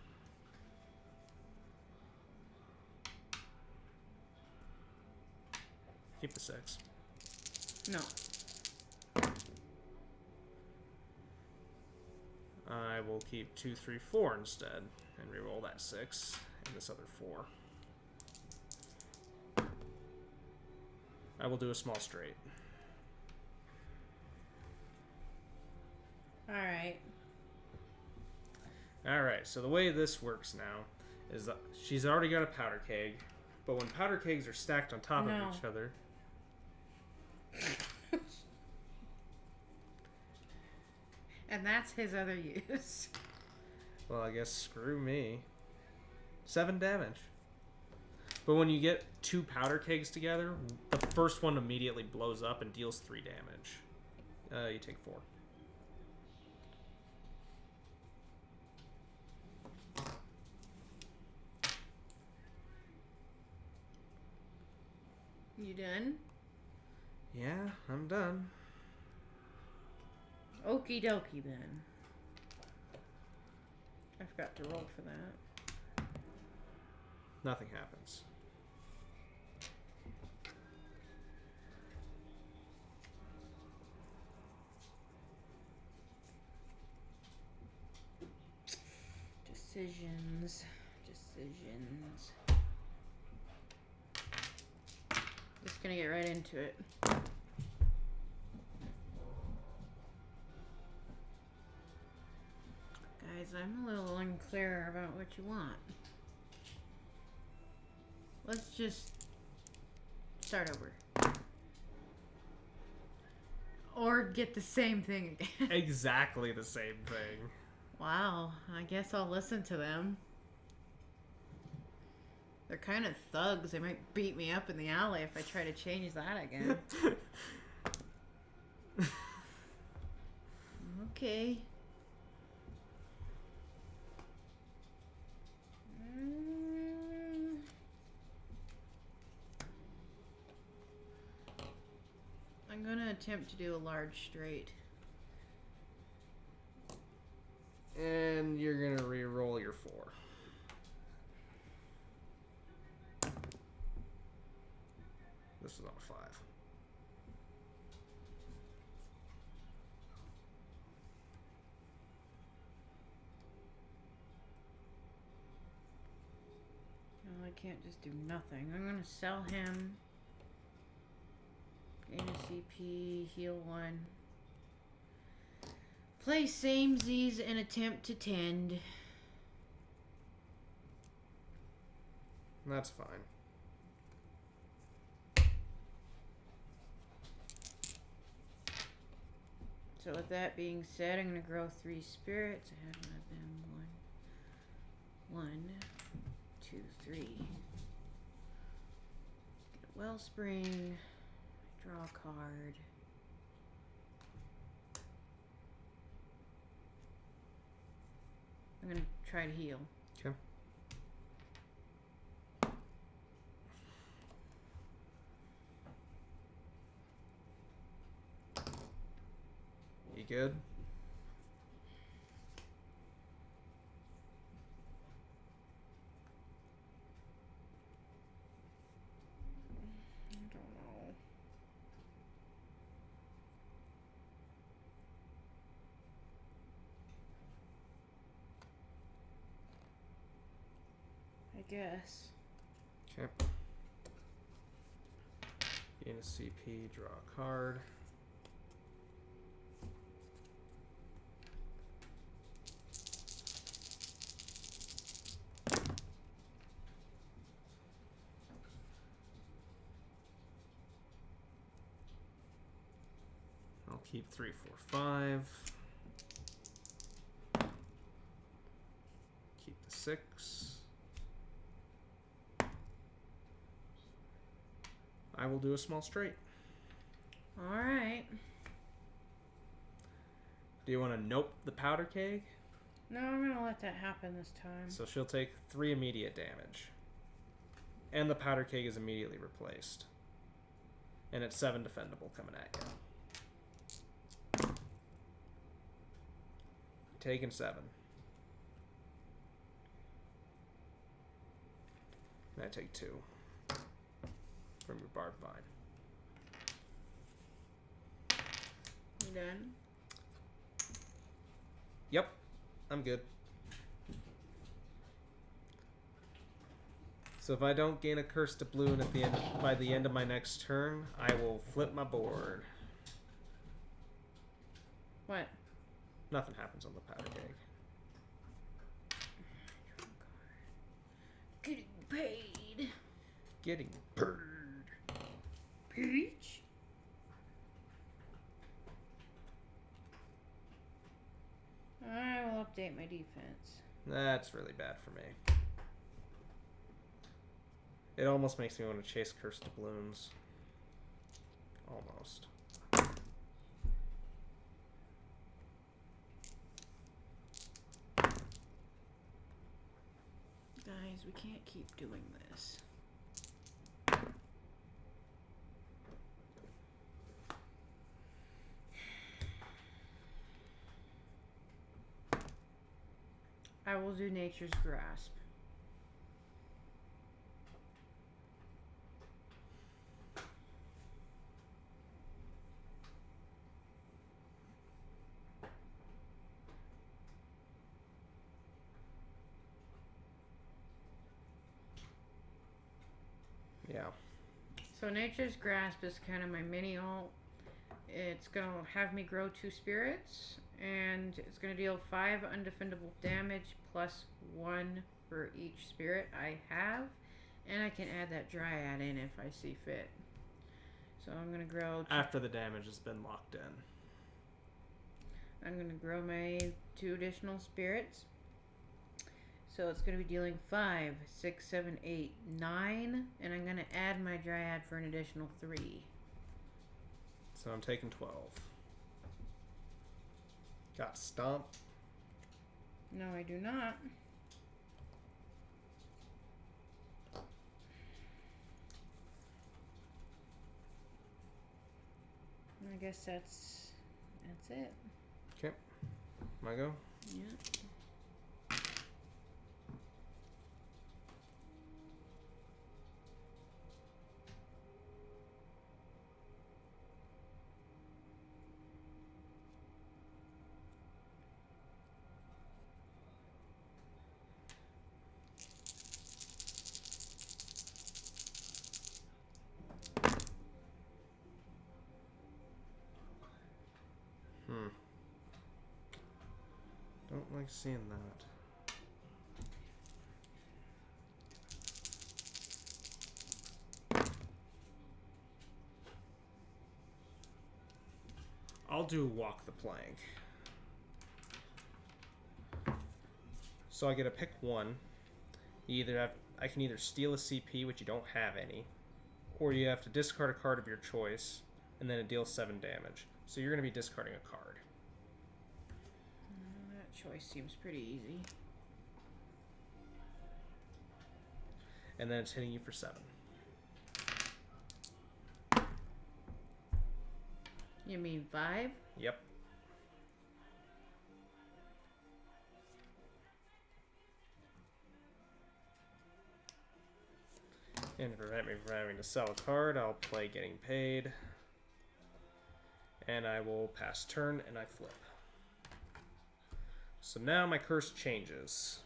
Keep the 6. No. I will keep 2, 3, 4 instead, and reroll that 6 and this other 4. I will do a small straight. Alright. Alright, so the way this works now is that she's already got a powder keg, but when powder kegs are stacked on top of each other... And that's his other use. Well, I guess screw me. 7 damage. But when you get 2 powder kegs together, the first one immediately blows up and deals 3 damage. You take 4. You done? Yeah, I'm done. Okie dokie then. I forgot to roll for that. Nothing happens. Decisions. Just gonna get right into it. Guys, I'm a little unclear about what you want. Let's just start over. Or get the same thing again. Exactly the same thing. Wow, I guess I'll listen to them. They're kind of thugs. They might beat me up in the alley if I try to change that again. Okay. I'm gonna attempt to do a large straight. And you're gonna re-roll your 4. This is on a 5. No, I can't just do nothing. I'm gonna sell him. Gain a CP, heal 1. Play samesies and attempt to tend. That's fine. So with that being said, I'm gonna grow 3 spirits. I have them 1, 2, 3. Get a wellspring. Draw a card. I'm gonna try to heal. Okay. You good? I don't know. I guess. Okay. Gain a CP, draw a card. I'll keep 3, 4, 5. Keep the 6. I will do a small straight. Alright. Do you want to nope the powder keg? No, I'm gonna let that happen this time. So she'll take 3 immediate damage. And the powder keg is immediately replaced. And it's 7 defendable coming at you. Taking 7. And I take 2. From your barbed vine. You done? Yep, I'm good. So if I don't gain a cursed doubloon at the end by the end of my next turn, I will flip my board. What? Nothing happens on the powder keg. Getting paid. Getting bird. Peach? I will update my defense. That's really bad for me. It almost makes me want to chase cursed doubloons. Almost. Guys, we can't keep doing this. will do Nature's Grasp. Yeah. So Nature's Grasp is kind of my mini ult. It's going to have me grow 2 spirits, and it's going to deal 5 undefendable damage plus 1 for each spirit I have. And I can add that Dryad in if I see fit. So I'm going to grow... After the damage has been locked in. I'm going to grow my 2 additional spirits. So it's going to be dealing 5, 6, 7, 8, 9. And I'm going to add my Dryad for an additional 3. So I'm taking 12. Got Stomp. No, I do not. I guess that's it. Okay. My go? Yeah. Don't like seeing that. I'll do Walk the Plank. So I get to pick one. I can either steal a CP, which you don't have any, or you have to discard a card of your choice, and then it deals 7 damage. So you're going to be discarding a card. That choice seems pretty easy. And then it's hitting you for 7. You mean 5? Yep. And to prevent me from having to sell a card, I'll play Getting Paid. And I will pass turn, and I flip. So now my curse changes.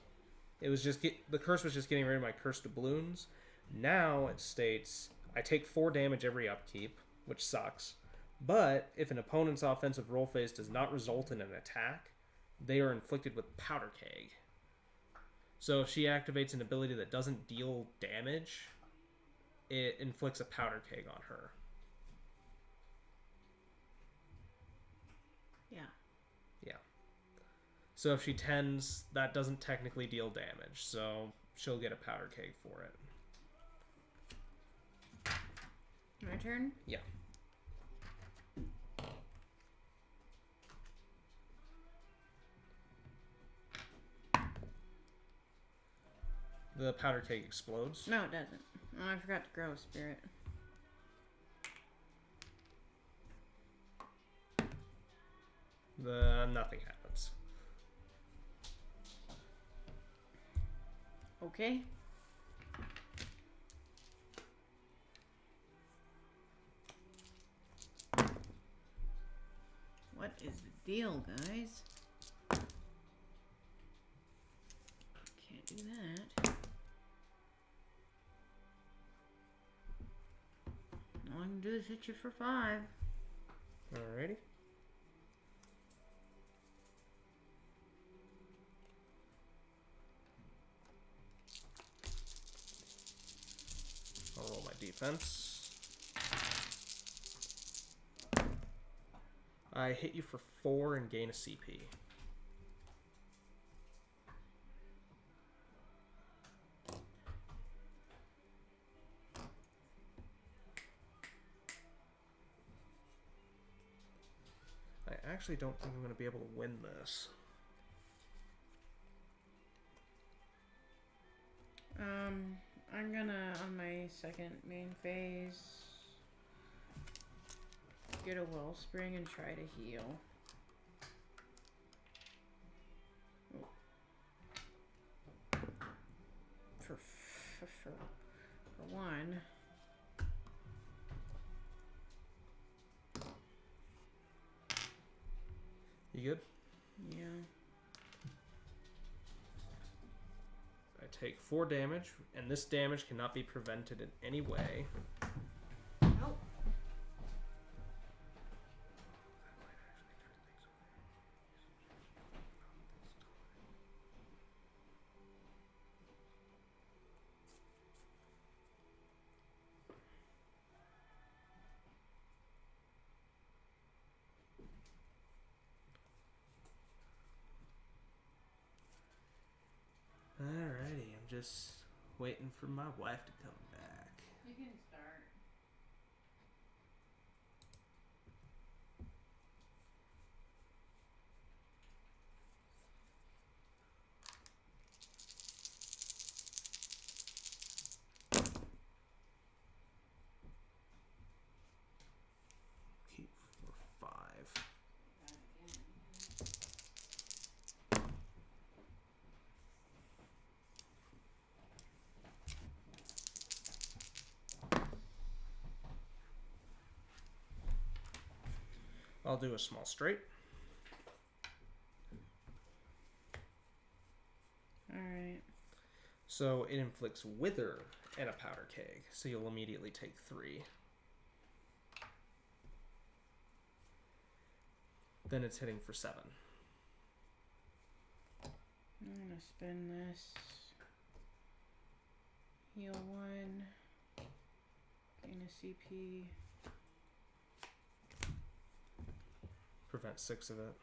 It was just the curse was just getting rid of my cursed doubloons. Now it states I take 4 damage every upkeep, which sucks. But if an opponent's offensive roll phase does not result in an attack, they are inflicted with Powder Keg. So if she activates an ability that doesn't deal damage, it inflicts a Powder Keg on her. Yeah. Yeah. So if she tends, that doesn't technically deal damage, so she'll get a Powder Keg for it. My turn? Yeah. The Powder Keg explodes. No, it doesn't. Oh, I forgot to grow a spirit. Nothing happens. Okay. What is the deal, guys? Can't do that. All I can do is hit you for 5. Alrighty. I'll roll my defense. I hit you for 4 and gain a CP. I actually don't think I'm going to be able to win this. I'm gonna, on my second main phase, get a Wellspring and try to heal. Oh. 1. You good? Yeah. I take 4 damage, and this damage cannot be prevented in any way. Nope. Alrighty, I'm just waiting for my wife to come back. You can start. Keep for 5. I'll do a small straight. Alright. So it inflicts wither and a powder keg, so you'll immediately take 3. Then it's hitting for 7. I'm gonna spin this. Heal 1. Gain a CP. Prevent 6 of it.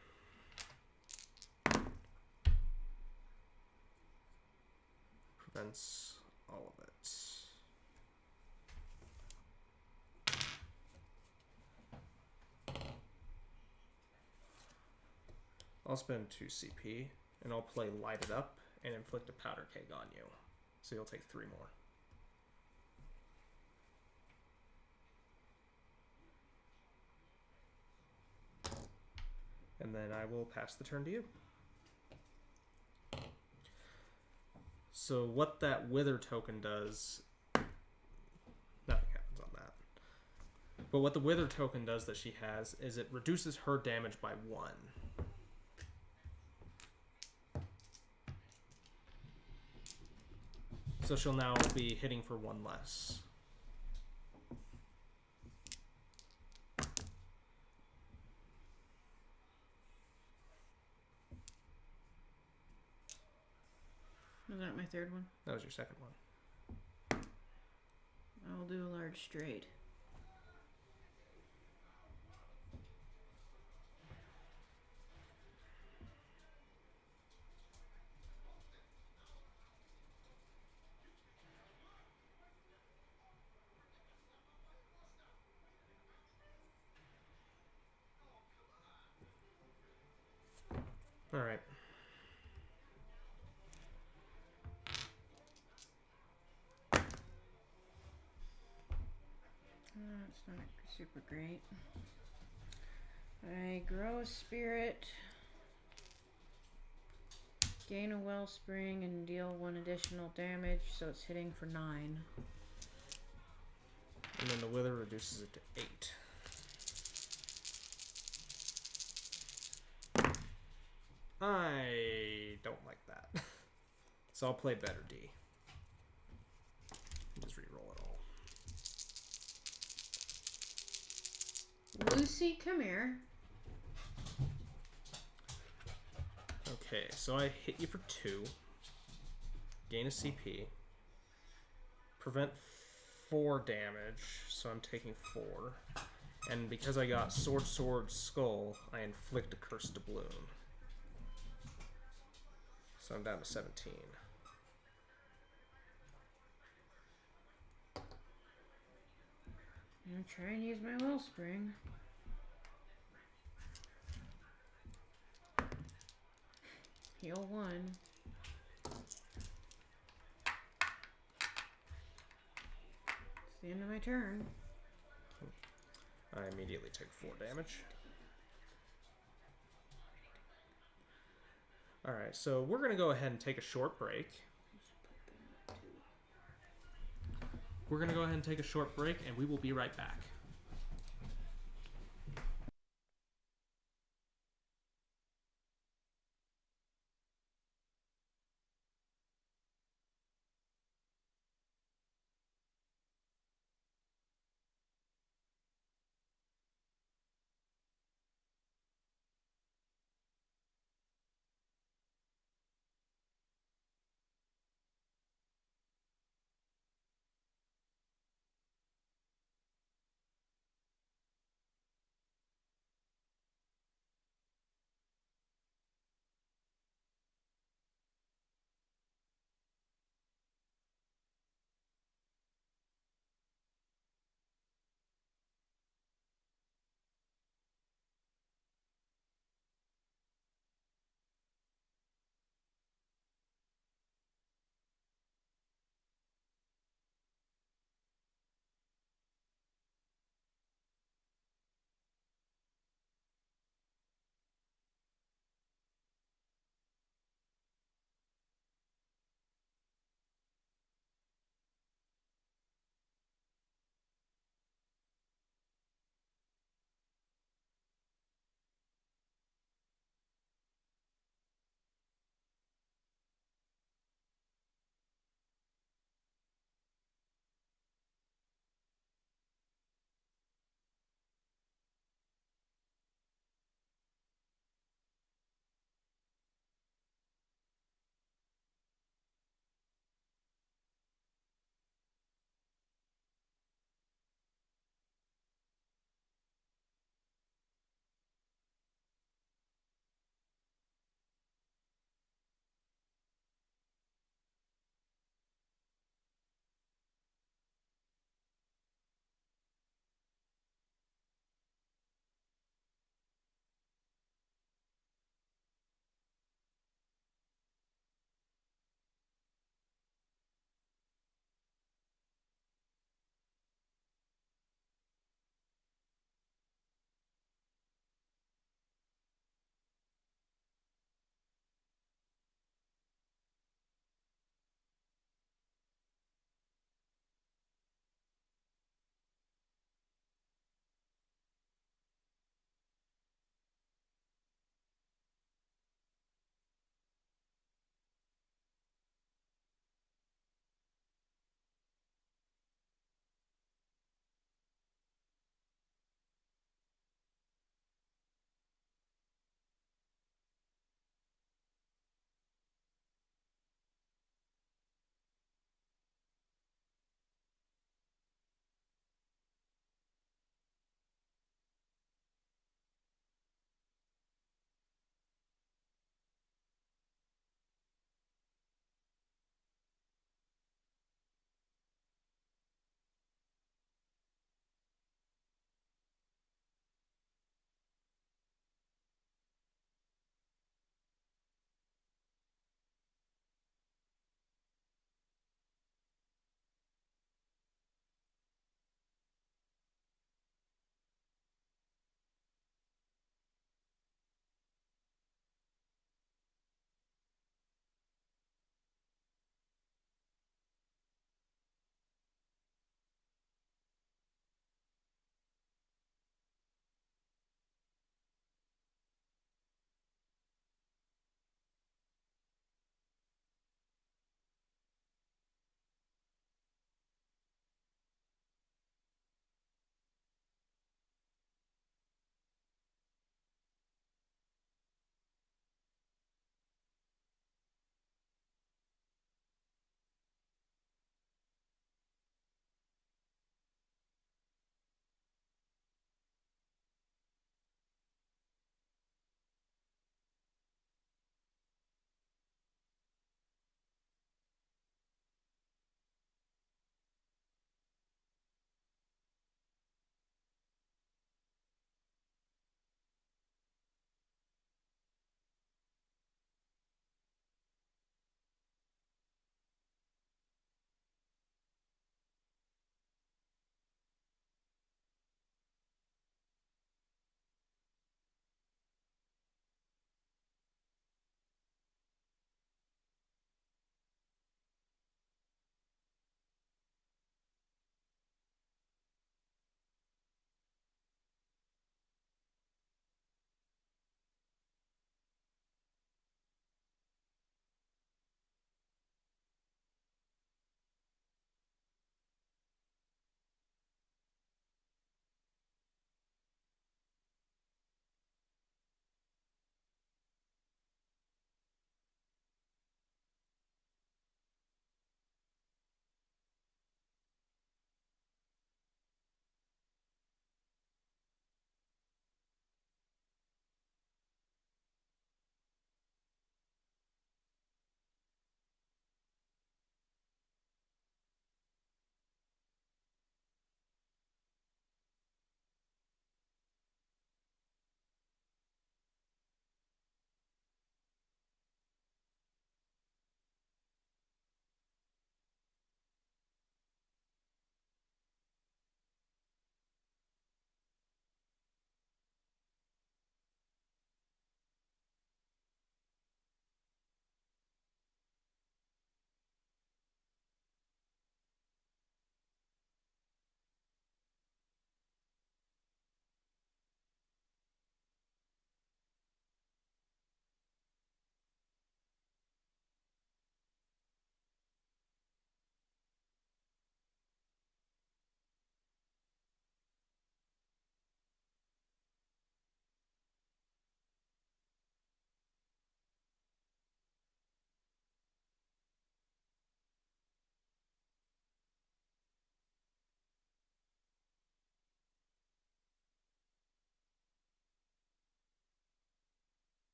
Prevents all of it. I'll spend 2 CP, and I'll play Light It Up and inflict a powder keg on you. So you'll take 3 more. And then I will pass the turn to you. So what that Wither token does, nothing happens on that. But what the Wither token does that she has is it reduces her damage by 1. So she'll now be hitting for 1 less. Was that my third one? That was your second one. I will do a large straight. All right. It's not super great. I grow a spirit, gain a wellspring, and deal 1 additional damage, so it's hitting for 9. And then the Wither reduces it to 8. I don't like that. So I'll play better D. Just reroll it all. Lucy, come here. Okay, so I hit you for 2. Gain a CP. Prevent 4 damage, so I'm taking 4. And because I got Sword, Skull, I inflict a Cursed Doubloon. So I'm down to 17. I'm gonna try and use my wellspring. Heal 1. It's the end of my turn. I immediately take 4 damage. Alright, so we're going to go ahead and take a short break. we're going to go ahead and take a short break, and we will be right back.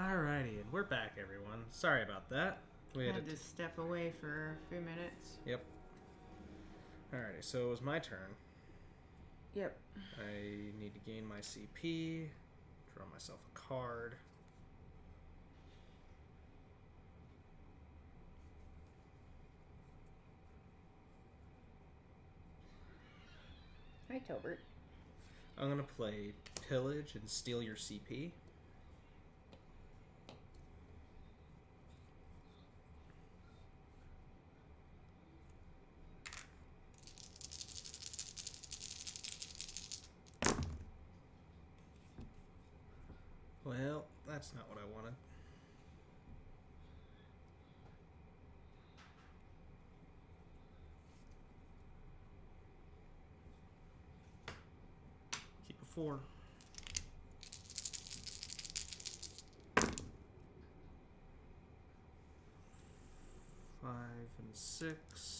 Alrighty, and we're back, everyone. Sorry about that. We had to step away for a few minutes. Yep. Alrighty, so it was my turn. Yep. I need to gain my CP, draw myself a card. Hi, Tobert. I'm going to play Pillage and steal your CP. Well, that's not what I wanted. Keep a 4. Five and 6.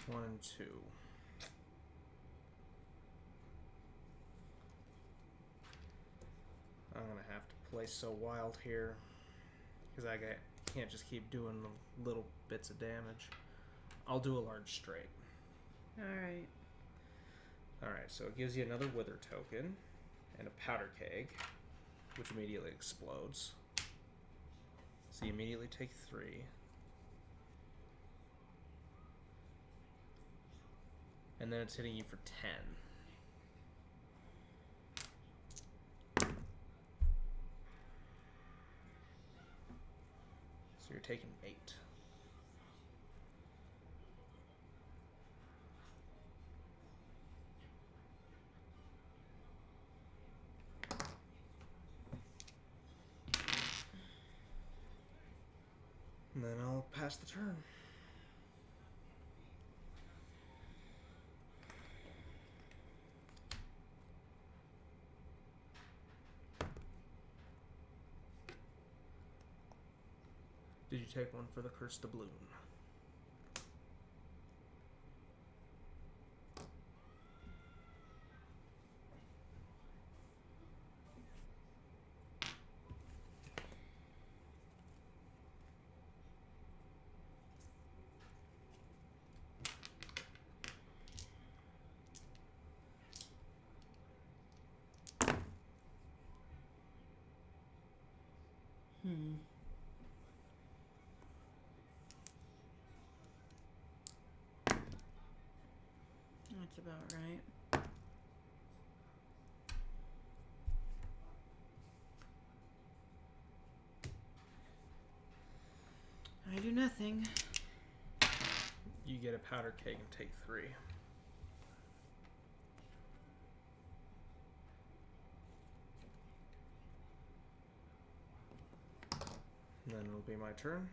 One and 2. I'm gonna have to play so wild here because I can't just keep doing the little bits of damage. I'll do a large straight. Alright. Alright, so it gives you another Wither token and a Powder Keg, which immediately explodes. So you immediately take 3. And then it's hitting you for 10. So you're taking 8. And then I'll pass the turn. Did you take one for the Cursed Doubloon? That's about right. I do nothing. You get a Powder Keg and take 3. And then it'll be my turn.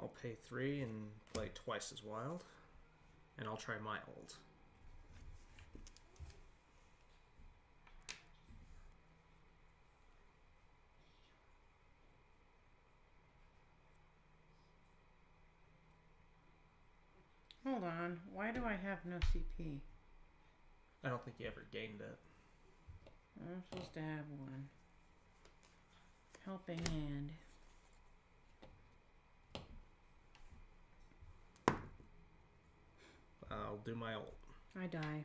I'll pay 3 and play twice as wild. And I'll try my ult. Hold on. Why do I have no CP? I don't think you ever gained it. I'm supposed to have one. Helping hand. I'll do my ult. I die.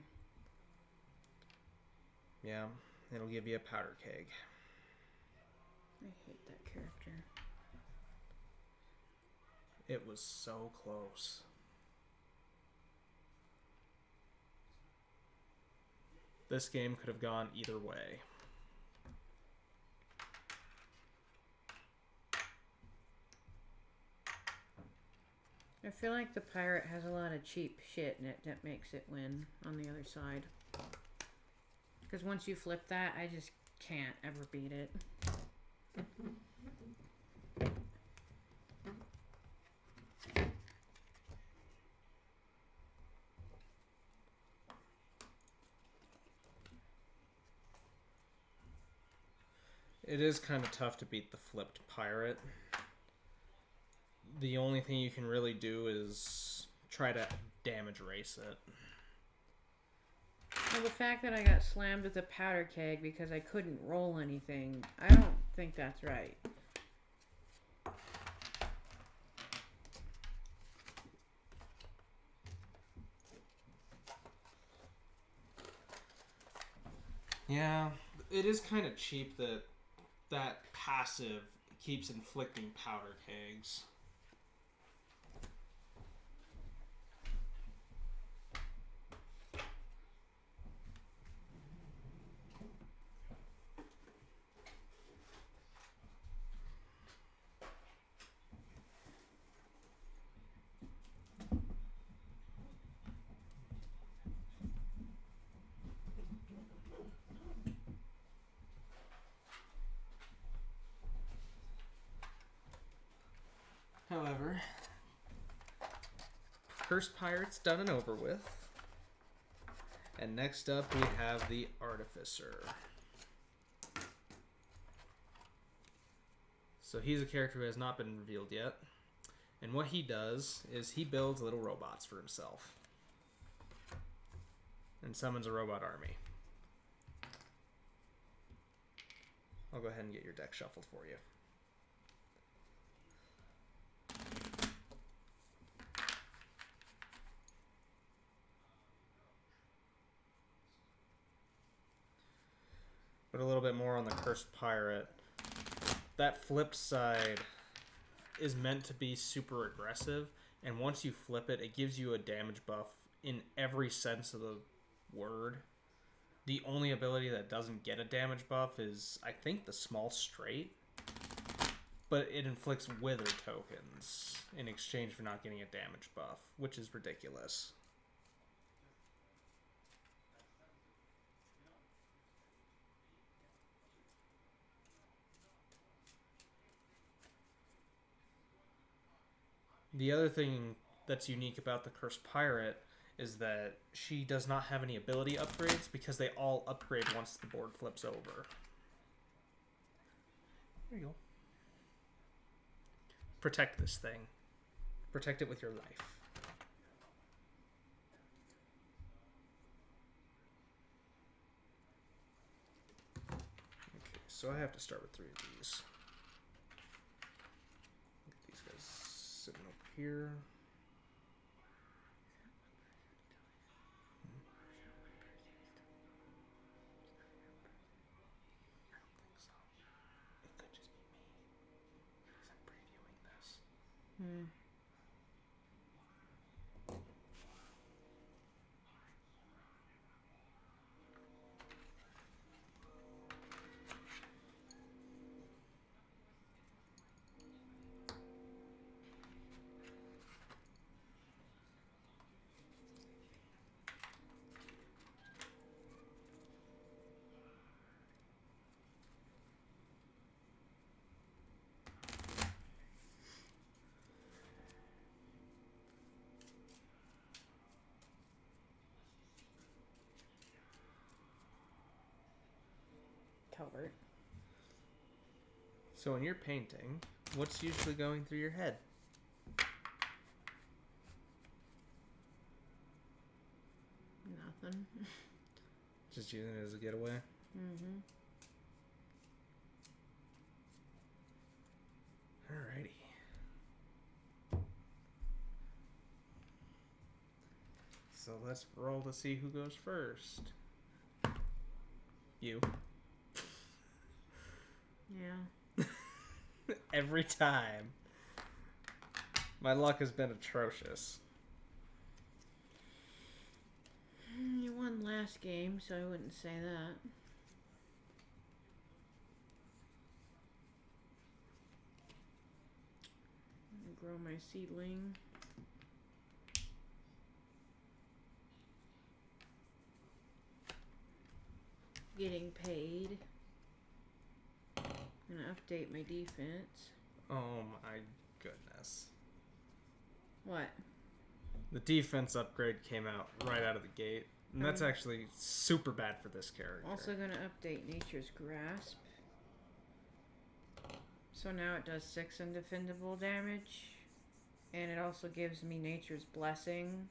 Yeah, it'll give you a Powder Keg. I hate that character. It was so close. This game could have gone either way. I feel like the pirate has a lot of cheap shit in it that makes it win on the other side. Because once you flip that, I just can't ever beat it. It is kind of tough to beat the flipped pirate. The only thing you can really do is try to damage race it. Well, the fact that I got slammed with a powder keg because I couldn't roll anything, I don't think that's right. Yeah, it is kind of cheap that that passive keeps inflicting powder kegs. However, Cursed Pirate's done and over with. And next up we have the Artificer. So he's a character who has not been revealed yet. And what he does is he builds little robots for himself. And summons a robot army. I'll go ahead and get your deck shuffled for you. But a little bit more on the Cursed Pirate. That flip side is meant to be super aggressive, and once you flip it, it gives you a damage buff in every sense of the word. The only ability that doesn't get a damage buff is, I think, the Small Straight, but it inflicts Wither tokens in exchange for not getting a damage buff, which is ridiculous. The other thing that's unique about the Cursed Pirate is that she does not have any ability upgrades because they all upgrade once the board flips over. There you go. Protect this thing. Protect it with your life. Okay, so I have to start with 3 of these. Get these guys sitting up here. Hmm. Talbert. So when you're painting, what's usually going through your head? Nothing. Just using it as a getaway? Mm-hmm. Alrighty. So let's roll to see who goes first. You. Yeah. Every time. My luck has been atrocious. You won last game, so I wouldn't say that. Grow my seedling. Getting paid. I'm gonna update my defense. Oh my goodness. What? The defense upgrade came out right out of the gate. And that's actually super bad for this character. Also gonna update Nature's Grasp. So now it does 6 undefendable damage. And it also gives me Nature's Blessing.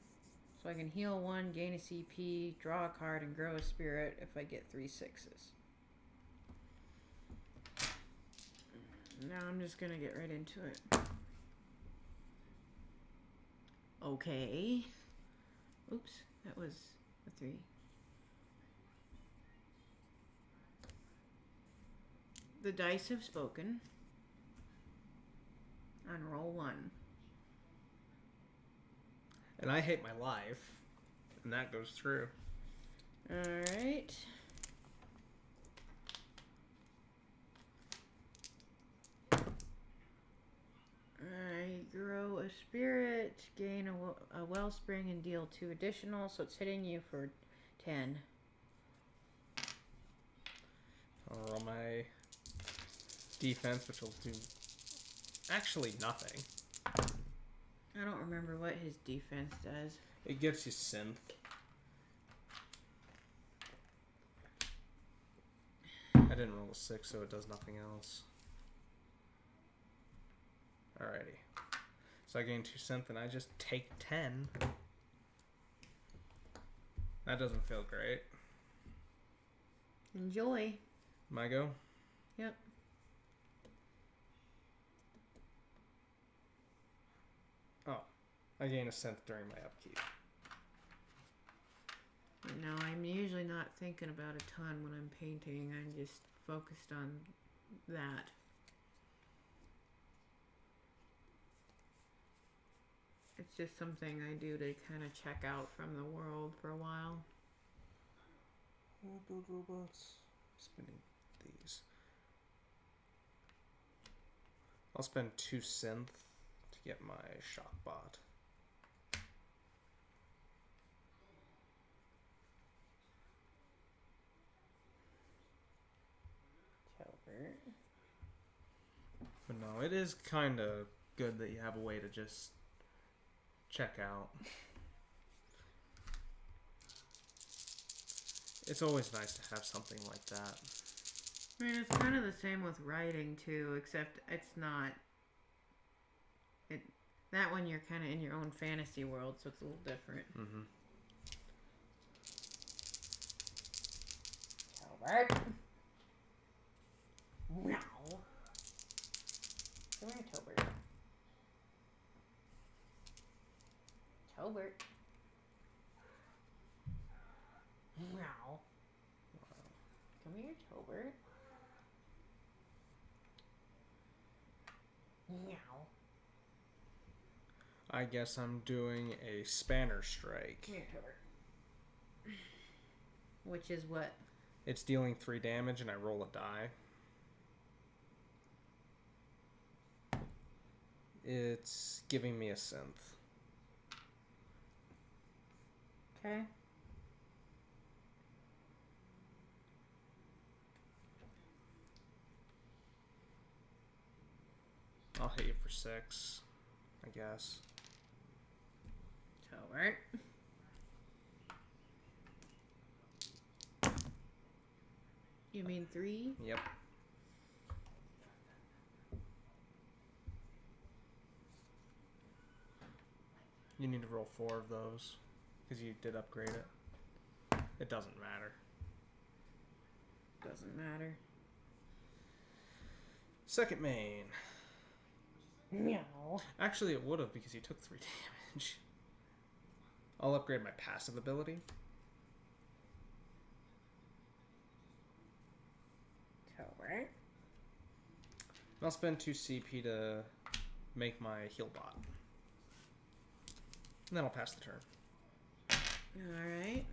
So I can heal 1, gain a CP, draw a card, and grow a spirit if I get 3 6s. Now I'm just gonna get right into it. Okay. Oops, that was a 3. The dice have spoken. On roll 1. And I hate my life. And that goes through. Alright. I grow a spirit, gain a wellspring, and deal 2 additional, so it's hitting you for 10. I'll roll my defense, which will do actually nothing. I don't remember what his defense does. It gets you synth. I didn't roll a 6, so it does nothing else. Alrighty. So I gain 2 synth and I just take 10. That doesn't feel great. Enjoy. My go? Yep. Oh. I gain a synth during my upkeep. No, I'm usually not thinking about a ton when I'm painting. I'm just focused on that. It's just something I do to kind of check out from the world for a while. Build robots. Spinning these. I'll spend 2 synth to get my shock bot. But no, it is kind of good that you have a way to just check out. It's always nice to have something like that. I mean, it's kind of the same with writing too, except it's not. That one you're kind of in your own fantasy world, so it's a little different. Mm-hmm. Albert. Meow. Come here, Tobert. Tobert. Meow. Come here, Tobert. Meow. I guess I'm doing a Spanner Strike. Come here, Tobert. Which is what? It's dealing 3 damage and I roll a die. It's giving me a synth. Okay. I'll hit you for 6, I guess. Tobert. You mean 3? Yep. You need to roll 4 of those because you did upgrade it. It doesn't matter. Doesn't matter. Second main. Meow. Actually, it would have because you took 3 damage. I'll upgrade my passive ability. Tobert. I'll spend 2 CP to make my heal bot. And then I'll pass the turn. Alright.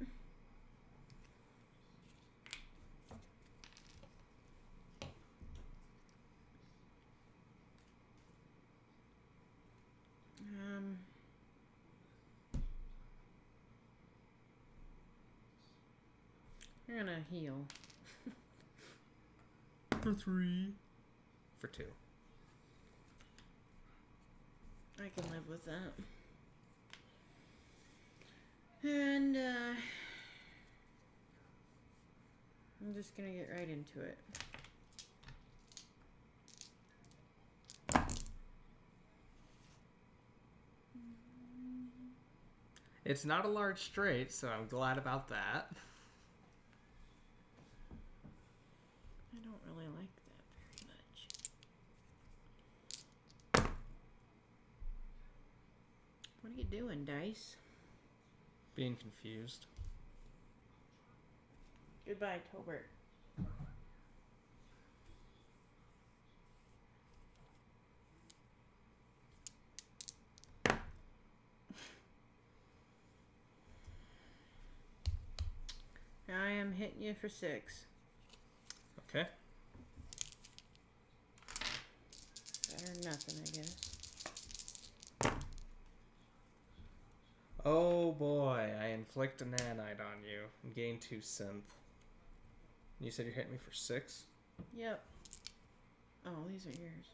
You're gonna heal. For 3. For 2. I can live with that. And, I'm just gonna get right into it. It's not a large straight, so I'm glad about that. I don't really like that very much. What are you doing, Dice? Being confused. Goodbye, Tobert. I am hitting you for 6. Okay. Better than nothing, I guess. Oh boy, I inflict a nanite on you and gain 2 synth. You said you're hitting me for 6? Yep. Oh, these are yours.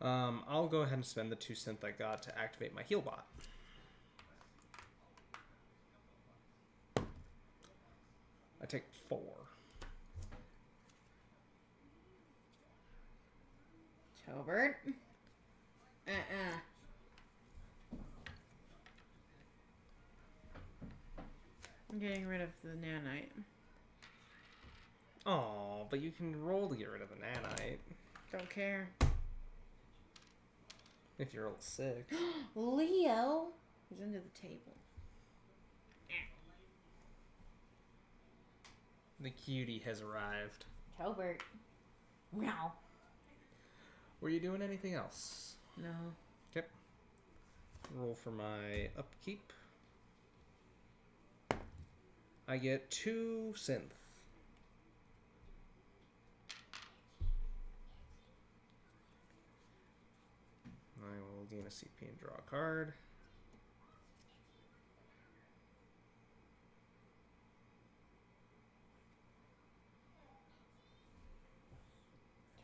I'll go ahead and spend the 2 synth I got to activate my heal bot. I take 4. Tobert. I'm getting rid of the nanite. Oh, but you can roll to get rid of the nanite. Don't care. If you roll 6. Leo! He's under the table. The cutie has arrived. Tobert. Meow. Were you doing anything else? No. Okay. Roll for my upkeep. I get 2 synth. I will gain a CP and draw a card.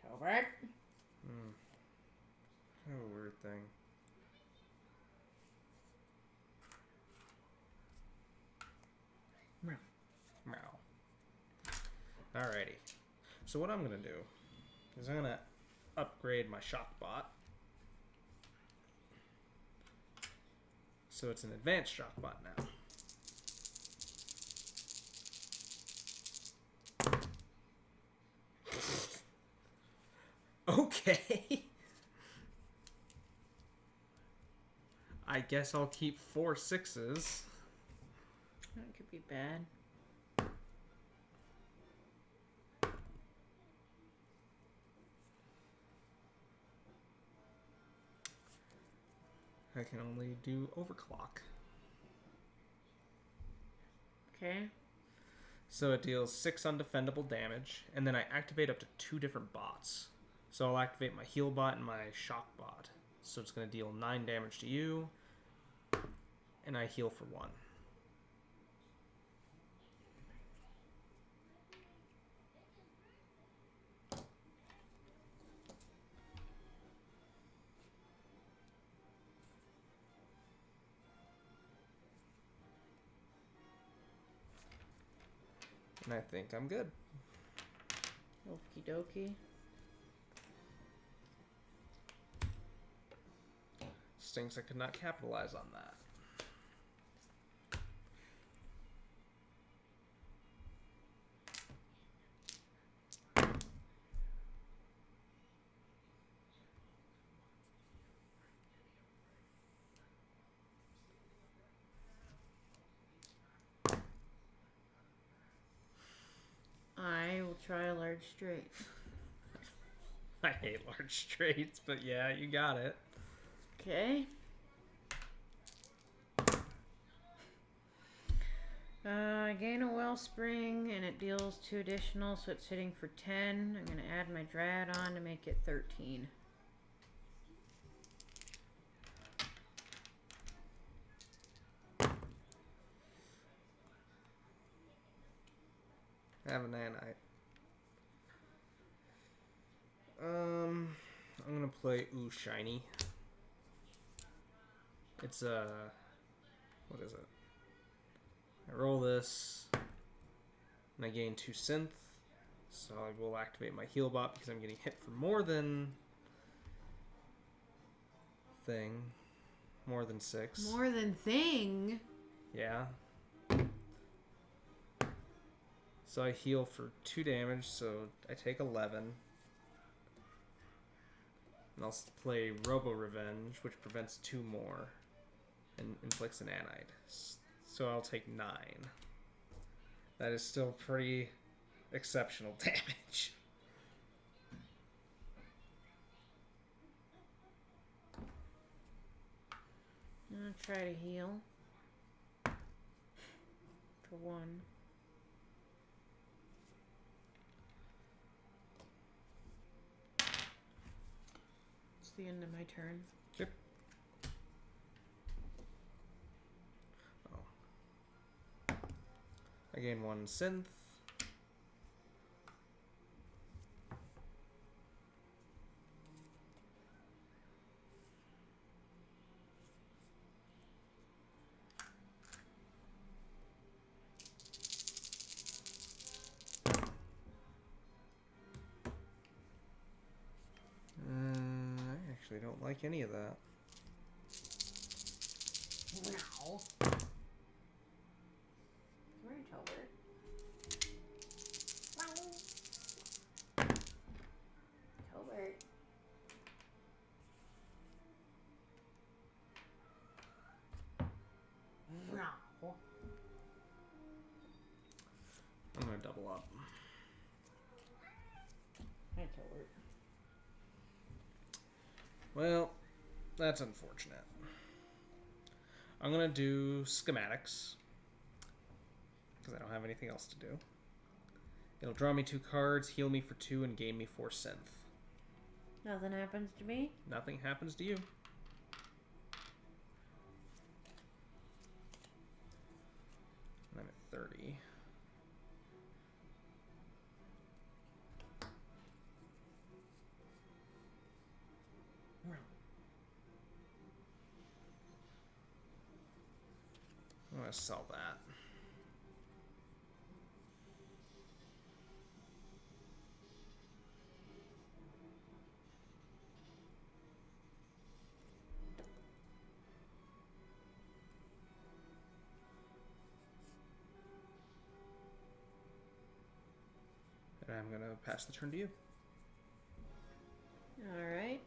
Tobert. Kind of a weird thing. Meow. Meow. Alrighty. So what I'm going to do is I'm going to upgrade my shock bot. So it's an advanced shock bot now. Okay. I guess I'll keep 4 6s. That could be bad. I can only do overclock. Okay. So it deals 6 undefendable damage, and then I activate up to 2 different bots. So I'll activate my heal bot and my shock bot. So it's going to deal 9 damage to you, and I heal for 1. And I think I'm good. Okie dokie. Stinks I could not capitalize on that. I will try a large straight. I hate large traits, but yeah, you got it. Okay. I gain a wellspring and it deals 2 additional, so it's hitting for 10. I'm going to add my Drat on to make it 13. I have a nanite. I'm gonna play Ooh Shiny. It's a what is it? I roll this, and I gain 2 synth. So I will activate my heal bot because I'm getting hit for more than 6. More than thing. Yeah. So I heal for 2 damage, so I take 11. And I'll play Robo Revenge, which prevents 2 more and inflicts an nanite. So I'll take 9. That is still pretty exceptional damage. I'm going to try to heal. For 1. It's the end of my turn. Yep. Oh. I gain 1 synth. I actually don't like any of that. Wow. Where you told her? Tolbert. No. I'm gonna double up. Hi, Tolbert. Well, that's unfortunate. I'm gonna do schematics because I don't have anything else to do. It'll draw me 2 cards, heal me for 2, and gain me 4 synth. Nothing happens to me. Nothing happens to you. And I'm at 30. I'm gonna sell that. And I'm gonna pass the turn to you. All right.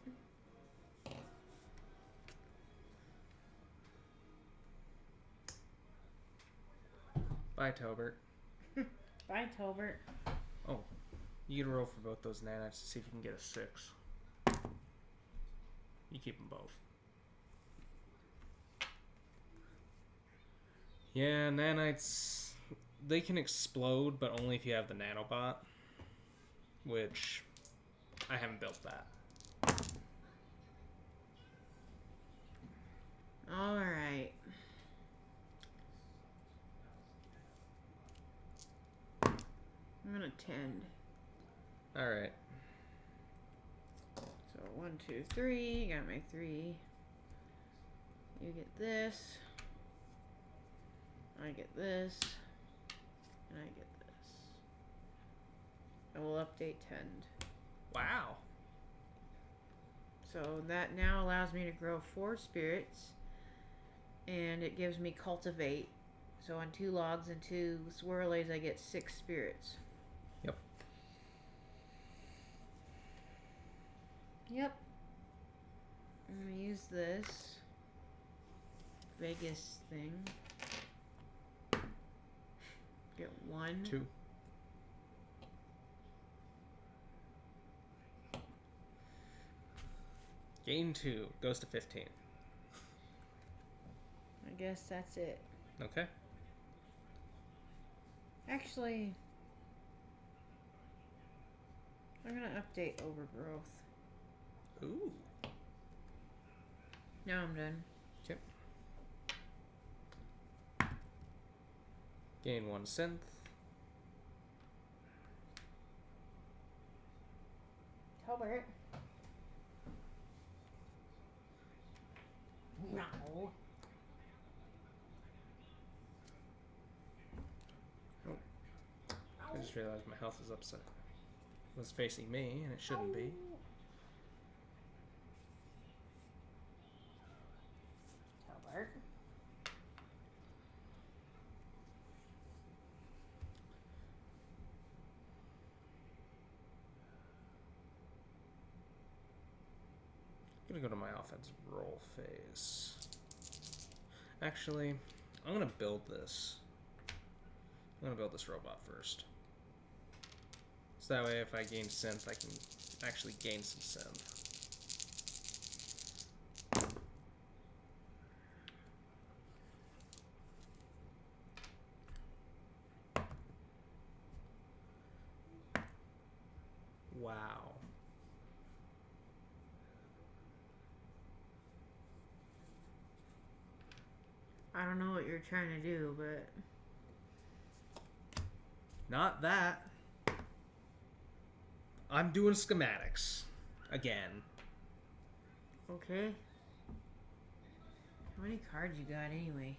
Bye, Tobert. Bye, Tolbert. Oh, you get a roll for both those nanites to see if you can get a 6. You keep them both. Yeah, nanites, they can explode, but only if you have the nanobot, which I haven't built that. All right. I'm gonna tend. All right. So 1, 2, 3. Got my 3. You get this. I get this. And I get this. I will update tend. Wow. So that now allows me to grow 4 spirits. And it gives me cultivate. So on 2 logs and 2 swirlies, I get 6 spirits. Yep. Yep. I'm gonna use this Vegas thing. Get 1. 2. Gain 2 goes to 15. I guess that's it. Okay. Actually, I'm gonna update overgrowth. Ooh. Now I'm done. Okay. Gain 1 synth. Tolbert. No. I just realized my health is upset. Was facing me, and it shouldn't be. Tolbert. I'm gonna go to my offensive roll phase. Actually, I'm gonna build this. I'm gonna build this robot first. So that way if I gain synth, I can actually gain some synth. Wow. I don't know what you're trying to do, but... Not that. I'm doing schematics. Again. Okay. How many cards you got anyway?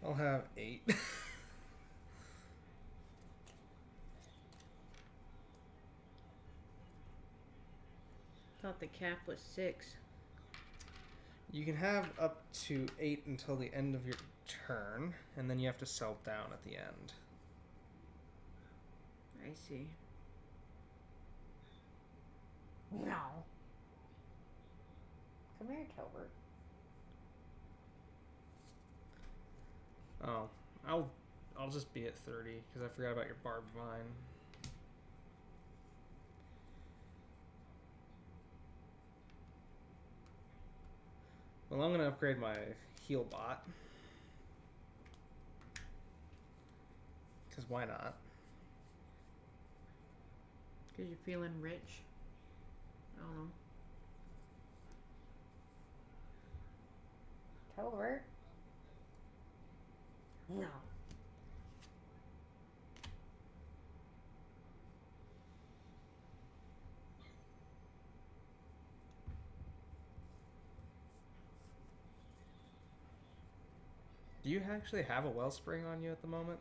I'll have 8. Thought the cap was 6. You can have up to 8 until the end of your turn, and then you have to sell down at the end. I see. No. Come here, Tolbert. Oh, I'll just be at 30 because I forgot about your barbed vine. Well, I'm gonna upgrade my heal bot. Because why not? Because you're feeling rich. I don't know. Tolbert. No. Do you actually have a wellspring on you at the moment?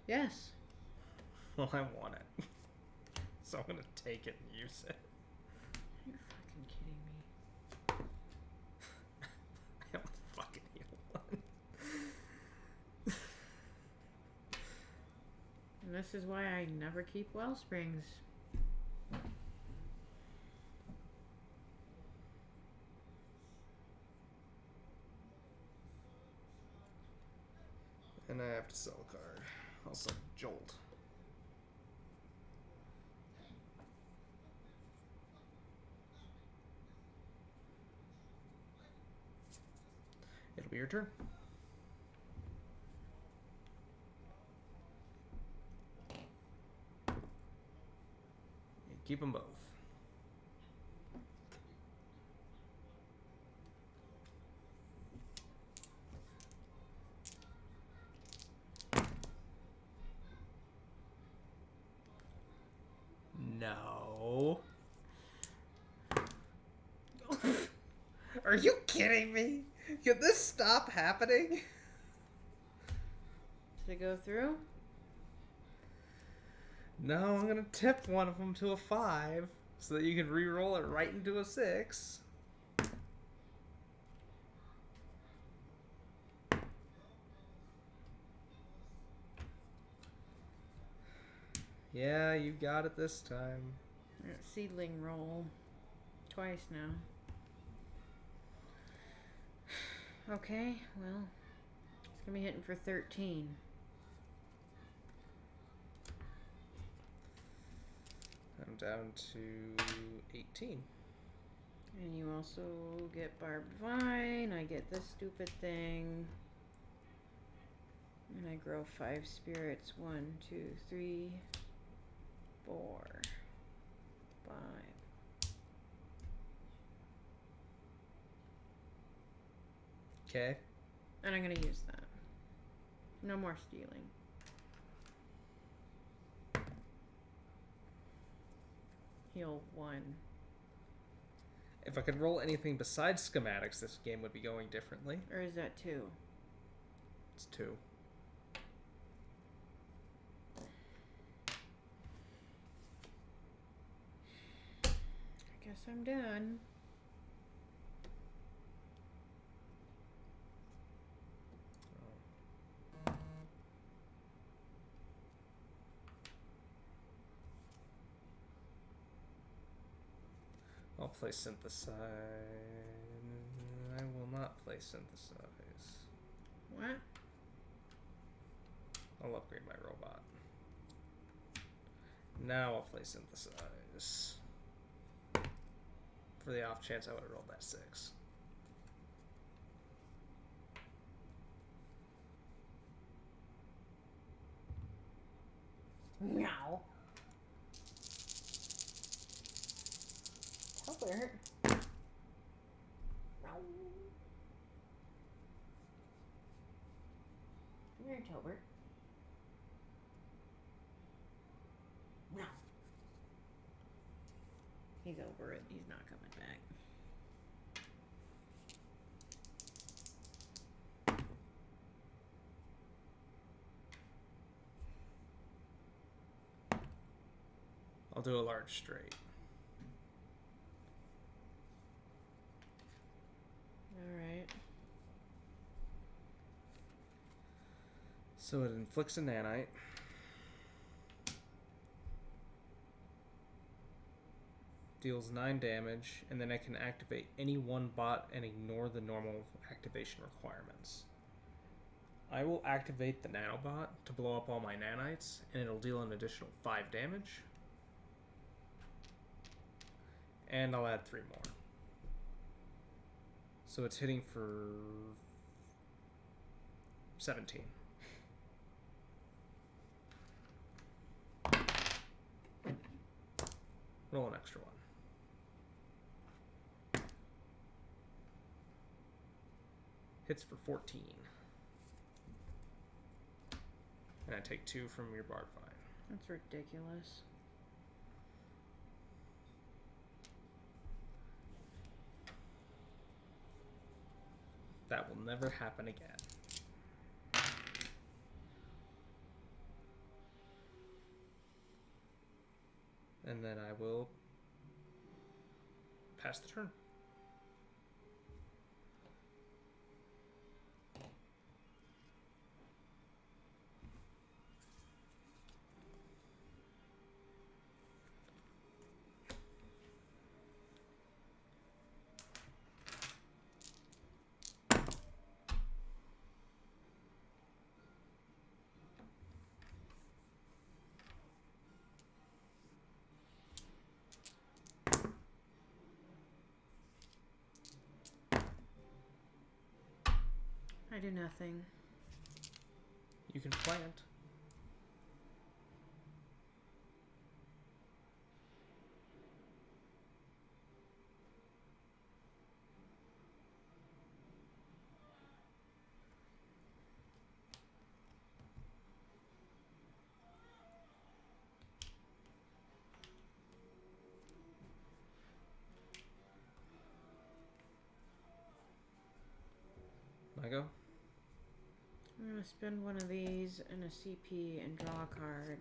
Yes. Well, I want it. So I'm gonna take it and use it. You're fucking kidding me. I have a fucking heal one. And this is why I never keep well springs. And I have to sell a card. I'll sell Jolt. It'll be your turn. Keep them both. No. Are you kidding me? Can this stop happening? Did it go through? No, I'm gonna tip one of them to a 5 so that you can re-roll it right into a 6. Yeah, you got it this time. Seedling roll. Twice now. Okay, well, it's gonna be hitting for 13. I'm down to 18. And you also get Barbed Vine. I get this stupid thing. And I grow 5 spirits. 1, 2, 3, 4, 5. Okay. And I'm going to use that. No more stealing. Heal 1. If I could roll anything besides schematics, this game would be going differently. Or is that 2? It's 2. I guess I'm done. I'll play Synthesize. I will not play Synthesize. What? I'll upgrade my robot. Now I'll play Synthesize. For the off chance I would have rolled that 6. Meow. Topper. Meow. Come here, Topper. Meow. He's over it. He's not coming back. I'll do a large straight. Alright. So it inflicts a nanite. Deals 9 damage, and then I can activate any one bot and ignore the normal activation requirements. I will activate the nanobot to blow up all my nanites, and it'll deal an additional 5 damage. And I'll add 3 more. So it's hitting for 17. Roll an extra one. Hits for 14. And I take 2 from your Barbed Vine. That's ridiculous. That will never happen again. And then I will pass the turn. I do nothing. You can plant. I go. I'm gonna spend one of these and a CP and draw a card.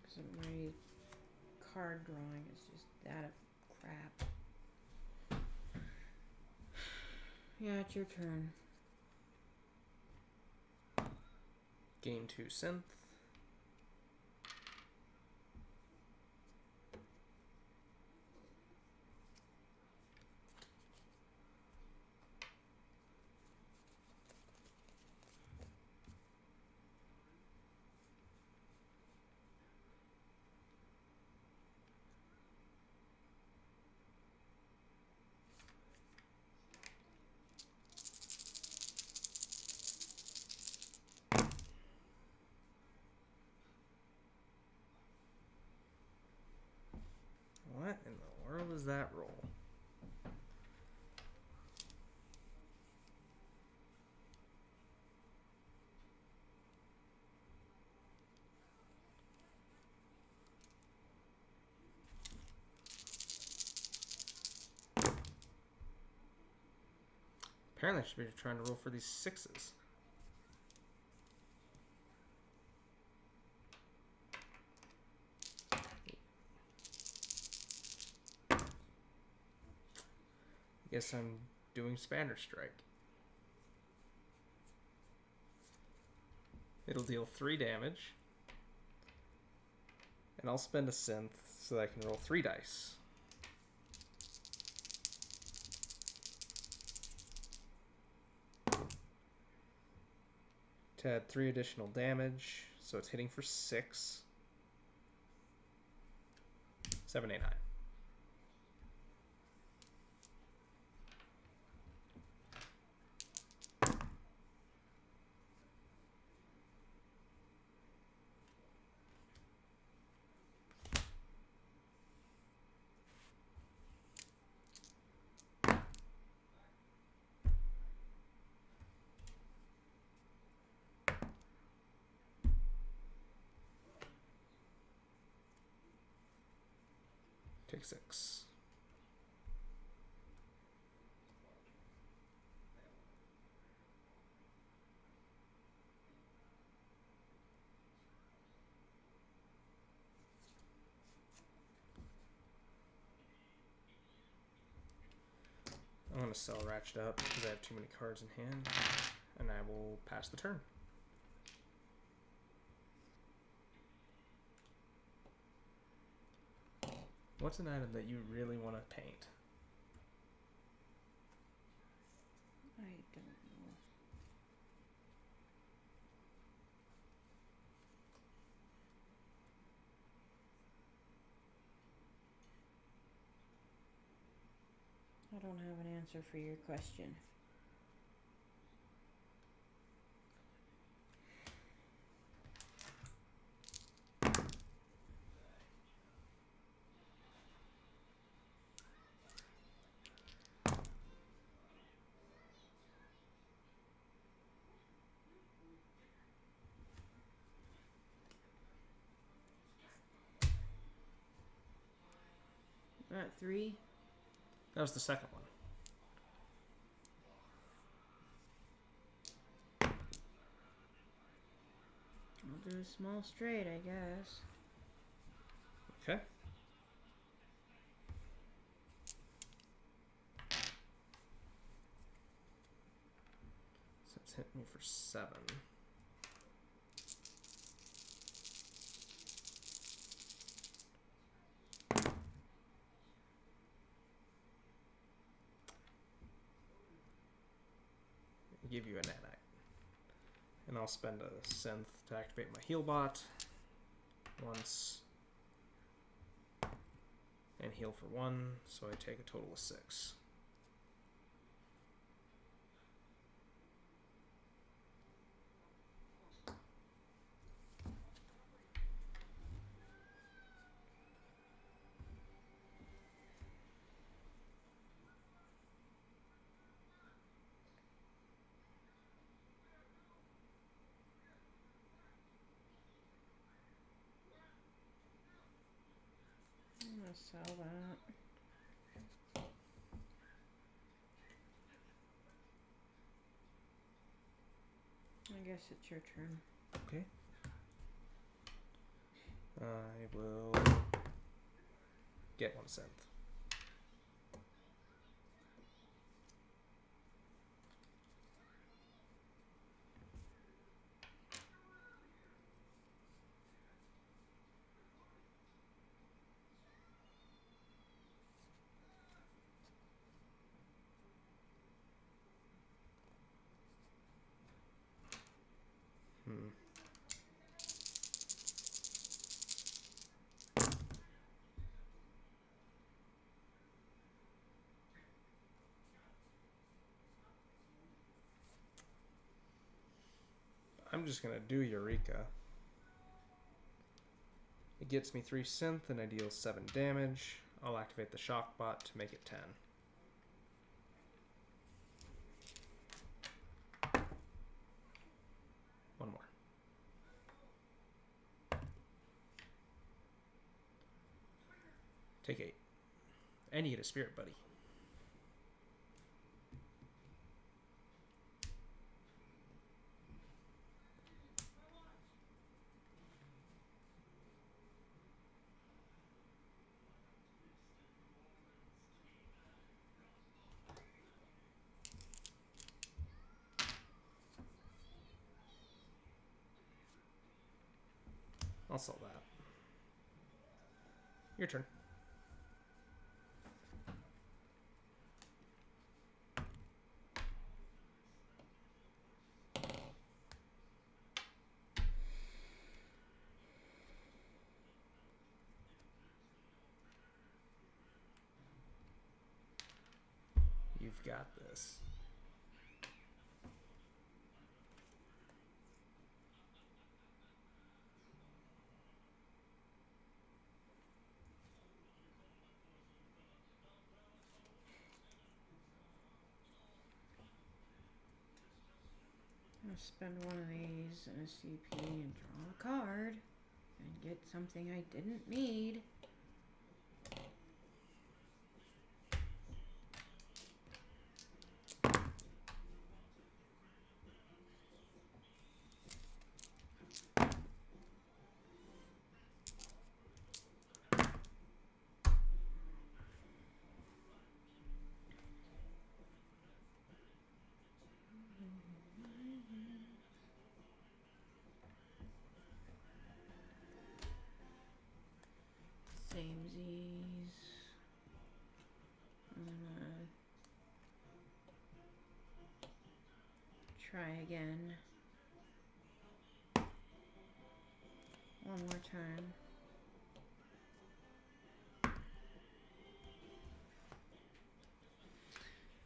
Because my card drawing is just that crap. Yeah, it's your turn. Gain 2 synth. that roll. Apparently I should be trying to roll for these 6s. I guess I'm doing Spanner Strike. It'll deal 3 damage. And I'll spend a synth so that I can roll 3 dice. To add 3 additional damage, so it's hitting for 6. 7, 8, 9. Take 6. I'm going to sell Ratchet up because I have too many cards in hand, and I will pass the turn. What's an item that you really want to paint? I don't know. I don't have an answer for your question. At 3? That was the second one. I'll do a small straight, I guess. Okay. So it's hit me for 7. Give you a nanite. And I'll spend a synth to activate my heal bot once. And heal for 1, so I take a total of 6. I'm gonna sell that. I guess it's your turn. Okay. I will get 1 synth. I'm just going to do Eureka. It gets me 3 synth and I deal 7 damage. I'll activate the shock bot to make it 10. One more. Take 8. And you get a spirit buddy. I'll sell that. Your turn. You've got this. I'll spend one of these in a CP and draw a card and get something I didn't need. Samesies. I'm gonna try again. One more time.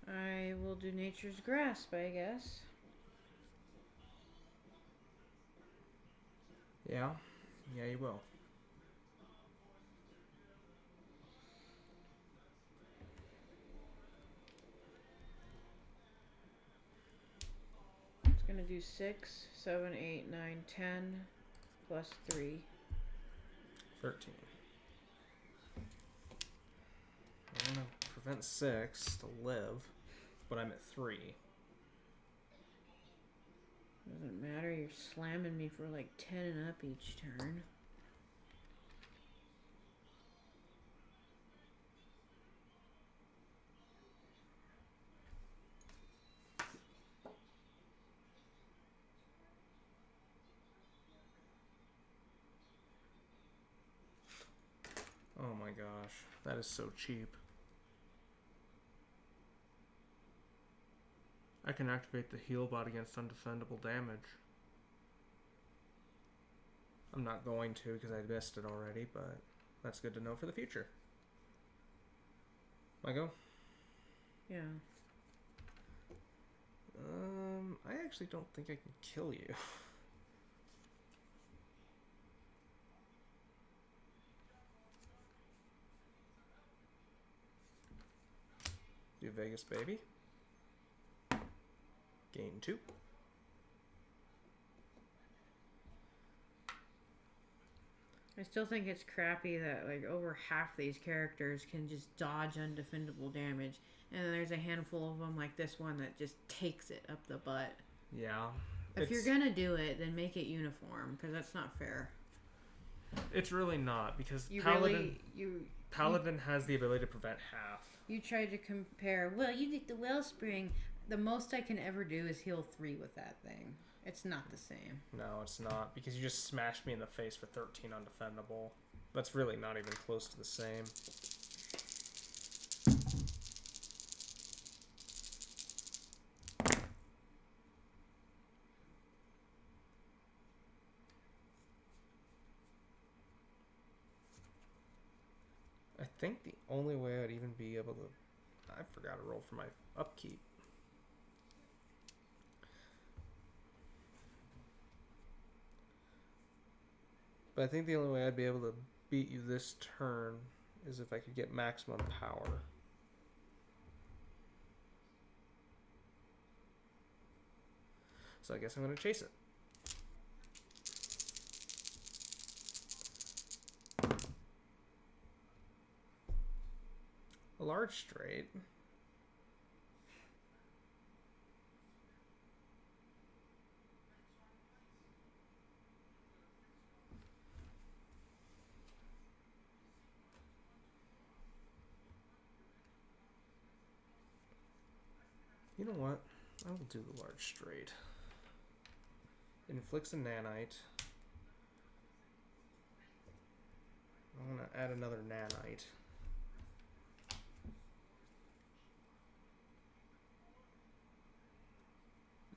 I will do Nature's Grasp, I guess. Yeah? Yeah, you will. It's gonna do 6, 7, 8, 9, 10, plus 3. 13. I'm going to prevent 6 to live, but I'm at 3. Doesn't matter, you're slamming me for like 10 and up each turn. Oh my gosh, that is so cheap. I can activate the heal bot against undefendable damage. I'm not going to because I missed it already, but that's good to know for the future. I go? Yeah. I actually don't think I can kill you. Do Vegas Baby. Gain 2. I still think it's crappy that like over half these characters can just dodge undefendable damage, and then there's a handful of them like this one that just takes it up the butt. Yeah. If you're gonna do it, then make it uniform, because that's not fair. It's really not, because Paladin has the ability to prevent half. You tried to compare, well, you get the Wellspring. The most I can ever do is heal 3 with that thing. It's not the same. No, it's not, because you just smashed me in the face for 13 undefendable. That's really not even close to the same. I think the only way I'd even be able to... I forgot to roll for my upkeep. But I think the only way I'd be able to beat you this turn is if I could get maximum power. So I guess I'm going to chase it. A large straight. You know what? I will do the large straight. Inflicts a nanite. I'm going to add another nanite.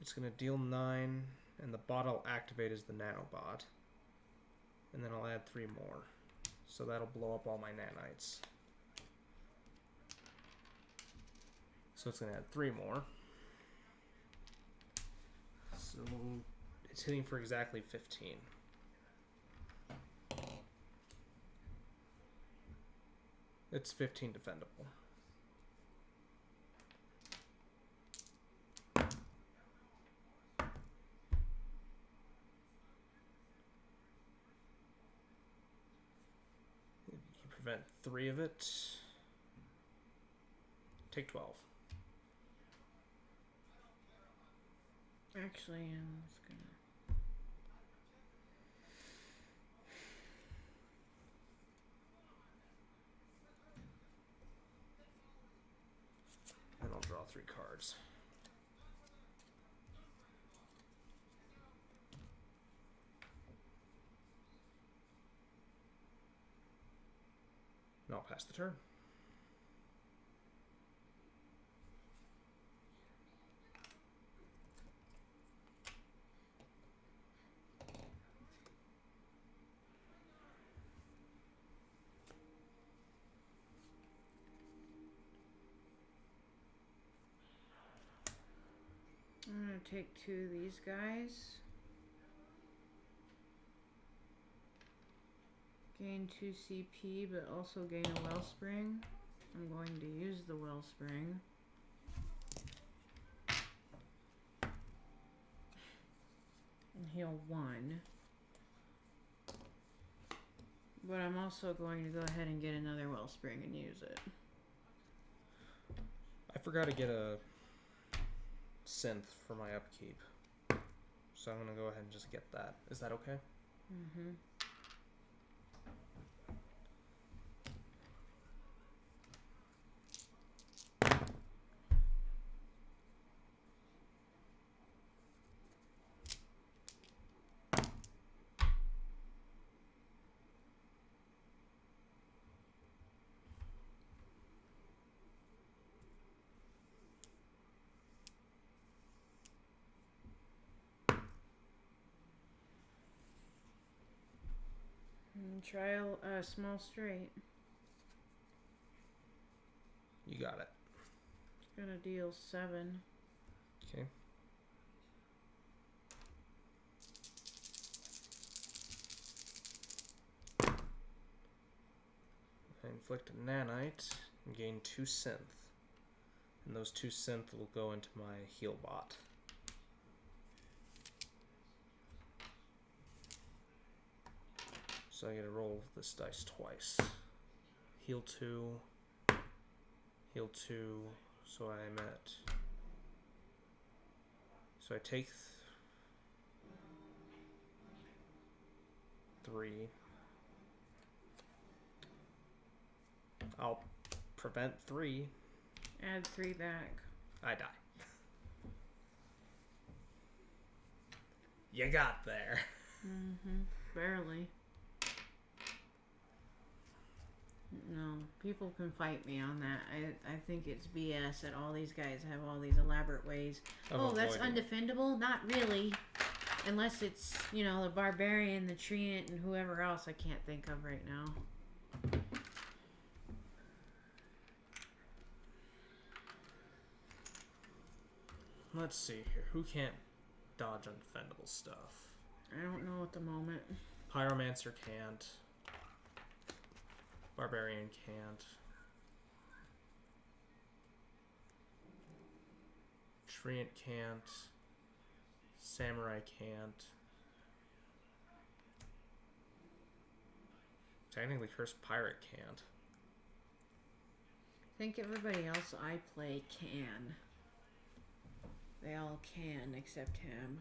It's going to deal 9, and the bot I'll activate is the nanobot. And then I'll add 3 more. So that'll blow up all my nanites. So it's going to add 3 more. So it's hitting for exactly 15. It's 15 defendable. You prevent 3 of it. Take 12. Actually, I'm just gonna. And I'll draw 3 cards. And I'll pass the turn. I'm gonna take 2 of these guys. Gain 2 CP, but also gain a wellspring. I'm going to use the wellspring. And heal 1. But I'm also going to go ahead and get another wellspring and use it. I forgot to get a synth for my upkeep. So I'm going to go ahead and just get that. Is that okay? Mm-hmm. Try a small straight. You got it. It's gonna deal 7. Okay. I inflict a nanite and gain 2 synth. And those 2 synth will go into my heal bot. So I get to roll this dice twice. Heal 2. Heal 2. So I'm at... So I take 3. I'll prevent 3. Add 3 back. I die. You got there. Mm-hmm. Barely. No, people can fight me on that. I think it's BS that all these guys have all these elaborate ways. Oh, that's undefendable? Not really. Unless it's, you know, the barbarian, the treant, and whoever else I can't think of right now. Let's see here. Who can't dodge undefendable stuff? I don't know at the moment. Pyromancer can't. Barbarian can't. Treant can't. Samurai can't. Technically, Cursed Pirate can't. I think everybody else I play can. They all can except him.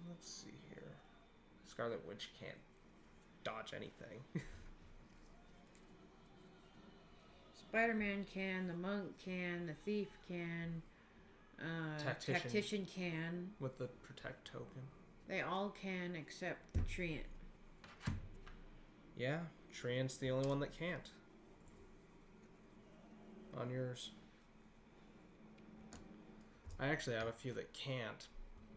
Let's see here. Scarlet Witch can't dodge anything. Spider-Man can, the monk can, the thief can, tactician can. With the protect token. They all can except the Treant. Yeah, Treant's the only one that can't. On yours. I actually have a few that can't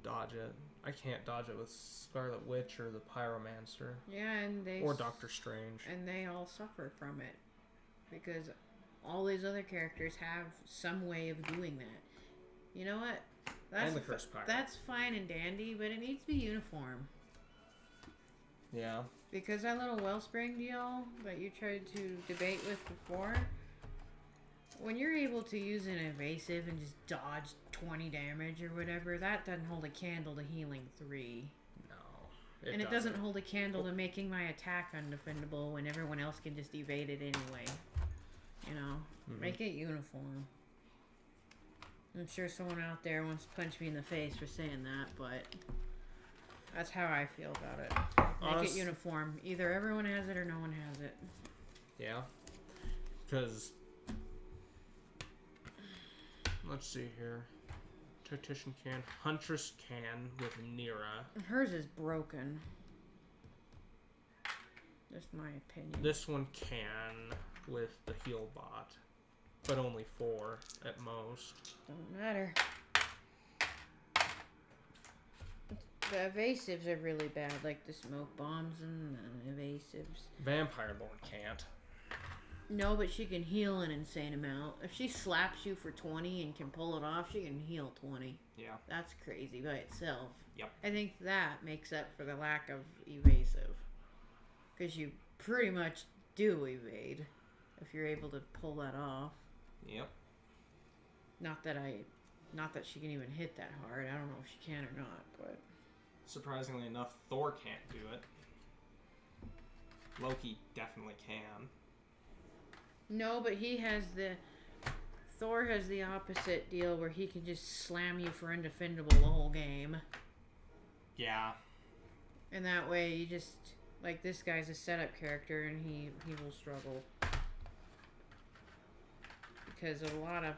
dodge it. I can't dodge it with Scarlet Witch or the Pyromancer. Yeah, and they... Or Doctor Strange. And they all suffer from it. Because all these other characters have some way of doing that. You know what? And the Cursed Pirate. That's fine and dandy, but it needs to be uniform. Yeah. Because that little Wellspring deal that you tried to debate with before... When you're able to use an evasive and just dodge 20 damage or whatever, that doesn't hold a candle to healing 3. No. It doesn't hold a candle to making my attack undefendable when everyone else can just evade it anyway. You know? Mm-hmm. Make it uniform. I'm sure someone out there wants to punch me in the face for saying that, but that's how I feel about it. Make it uniform. Either everyone has it or no one has it. Yeah. Because... Let's see here. Tactician can. Huntress can with Nira. Hers is broken. Just my opinion. This one can with the heal bot. But only 4 at most. Don't matter. The evasives are really bad, like the smoke bombs and the evasives. Vampire Lord can't. No, but she can heal an insane amount. If she slaps you for 20 and can pull it off, she can heal 20. Yeah. That's crazy by itself. Yep. I think that makes up for the lack of evasive. Because you pretty much do evade if you're able to pull that off. Yep. Not that she can even hit that hard. I don't know if she can or not, but... Surprisingly enough, Thor can't do it. Loki definitely can. No, but Thor has the opposite deal where he can just slam you for undefendable the whole game. Yeah. And that way you just... Like, this guy's a setup character and he will struggle. Because a lot of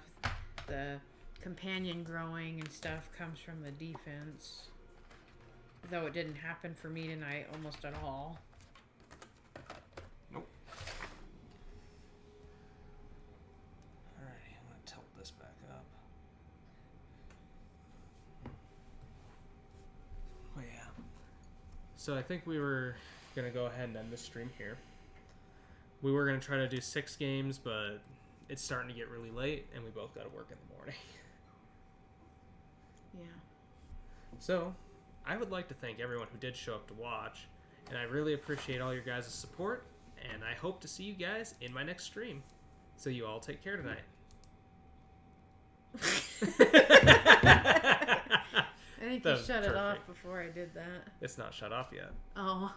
the companion growing and stuff comes from the defense. Though it didn't happen for me tonight almost at all. Nope. Alright, I'm going to tilt this back up. Oh yeah. So I think we were going to go ahead and end the stream here. We were going to try to do 6 games, but it's starting to get really late, and we both got to work in the morning. Yeah. So, I would like to thank everyone who did show up to watch, and I really appreciate all your guys' support, and I hope to see you guys in my next stream. So you all take care tonight. I think you shut it off before I did that. It's not shut off yet. Oh.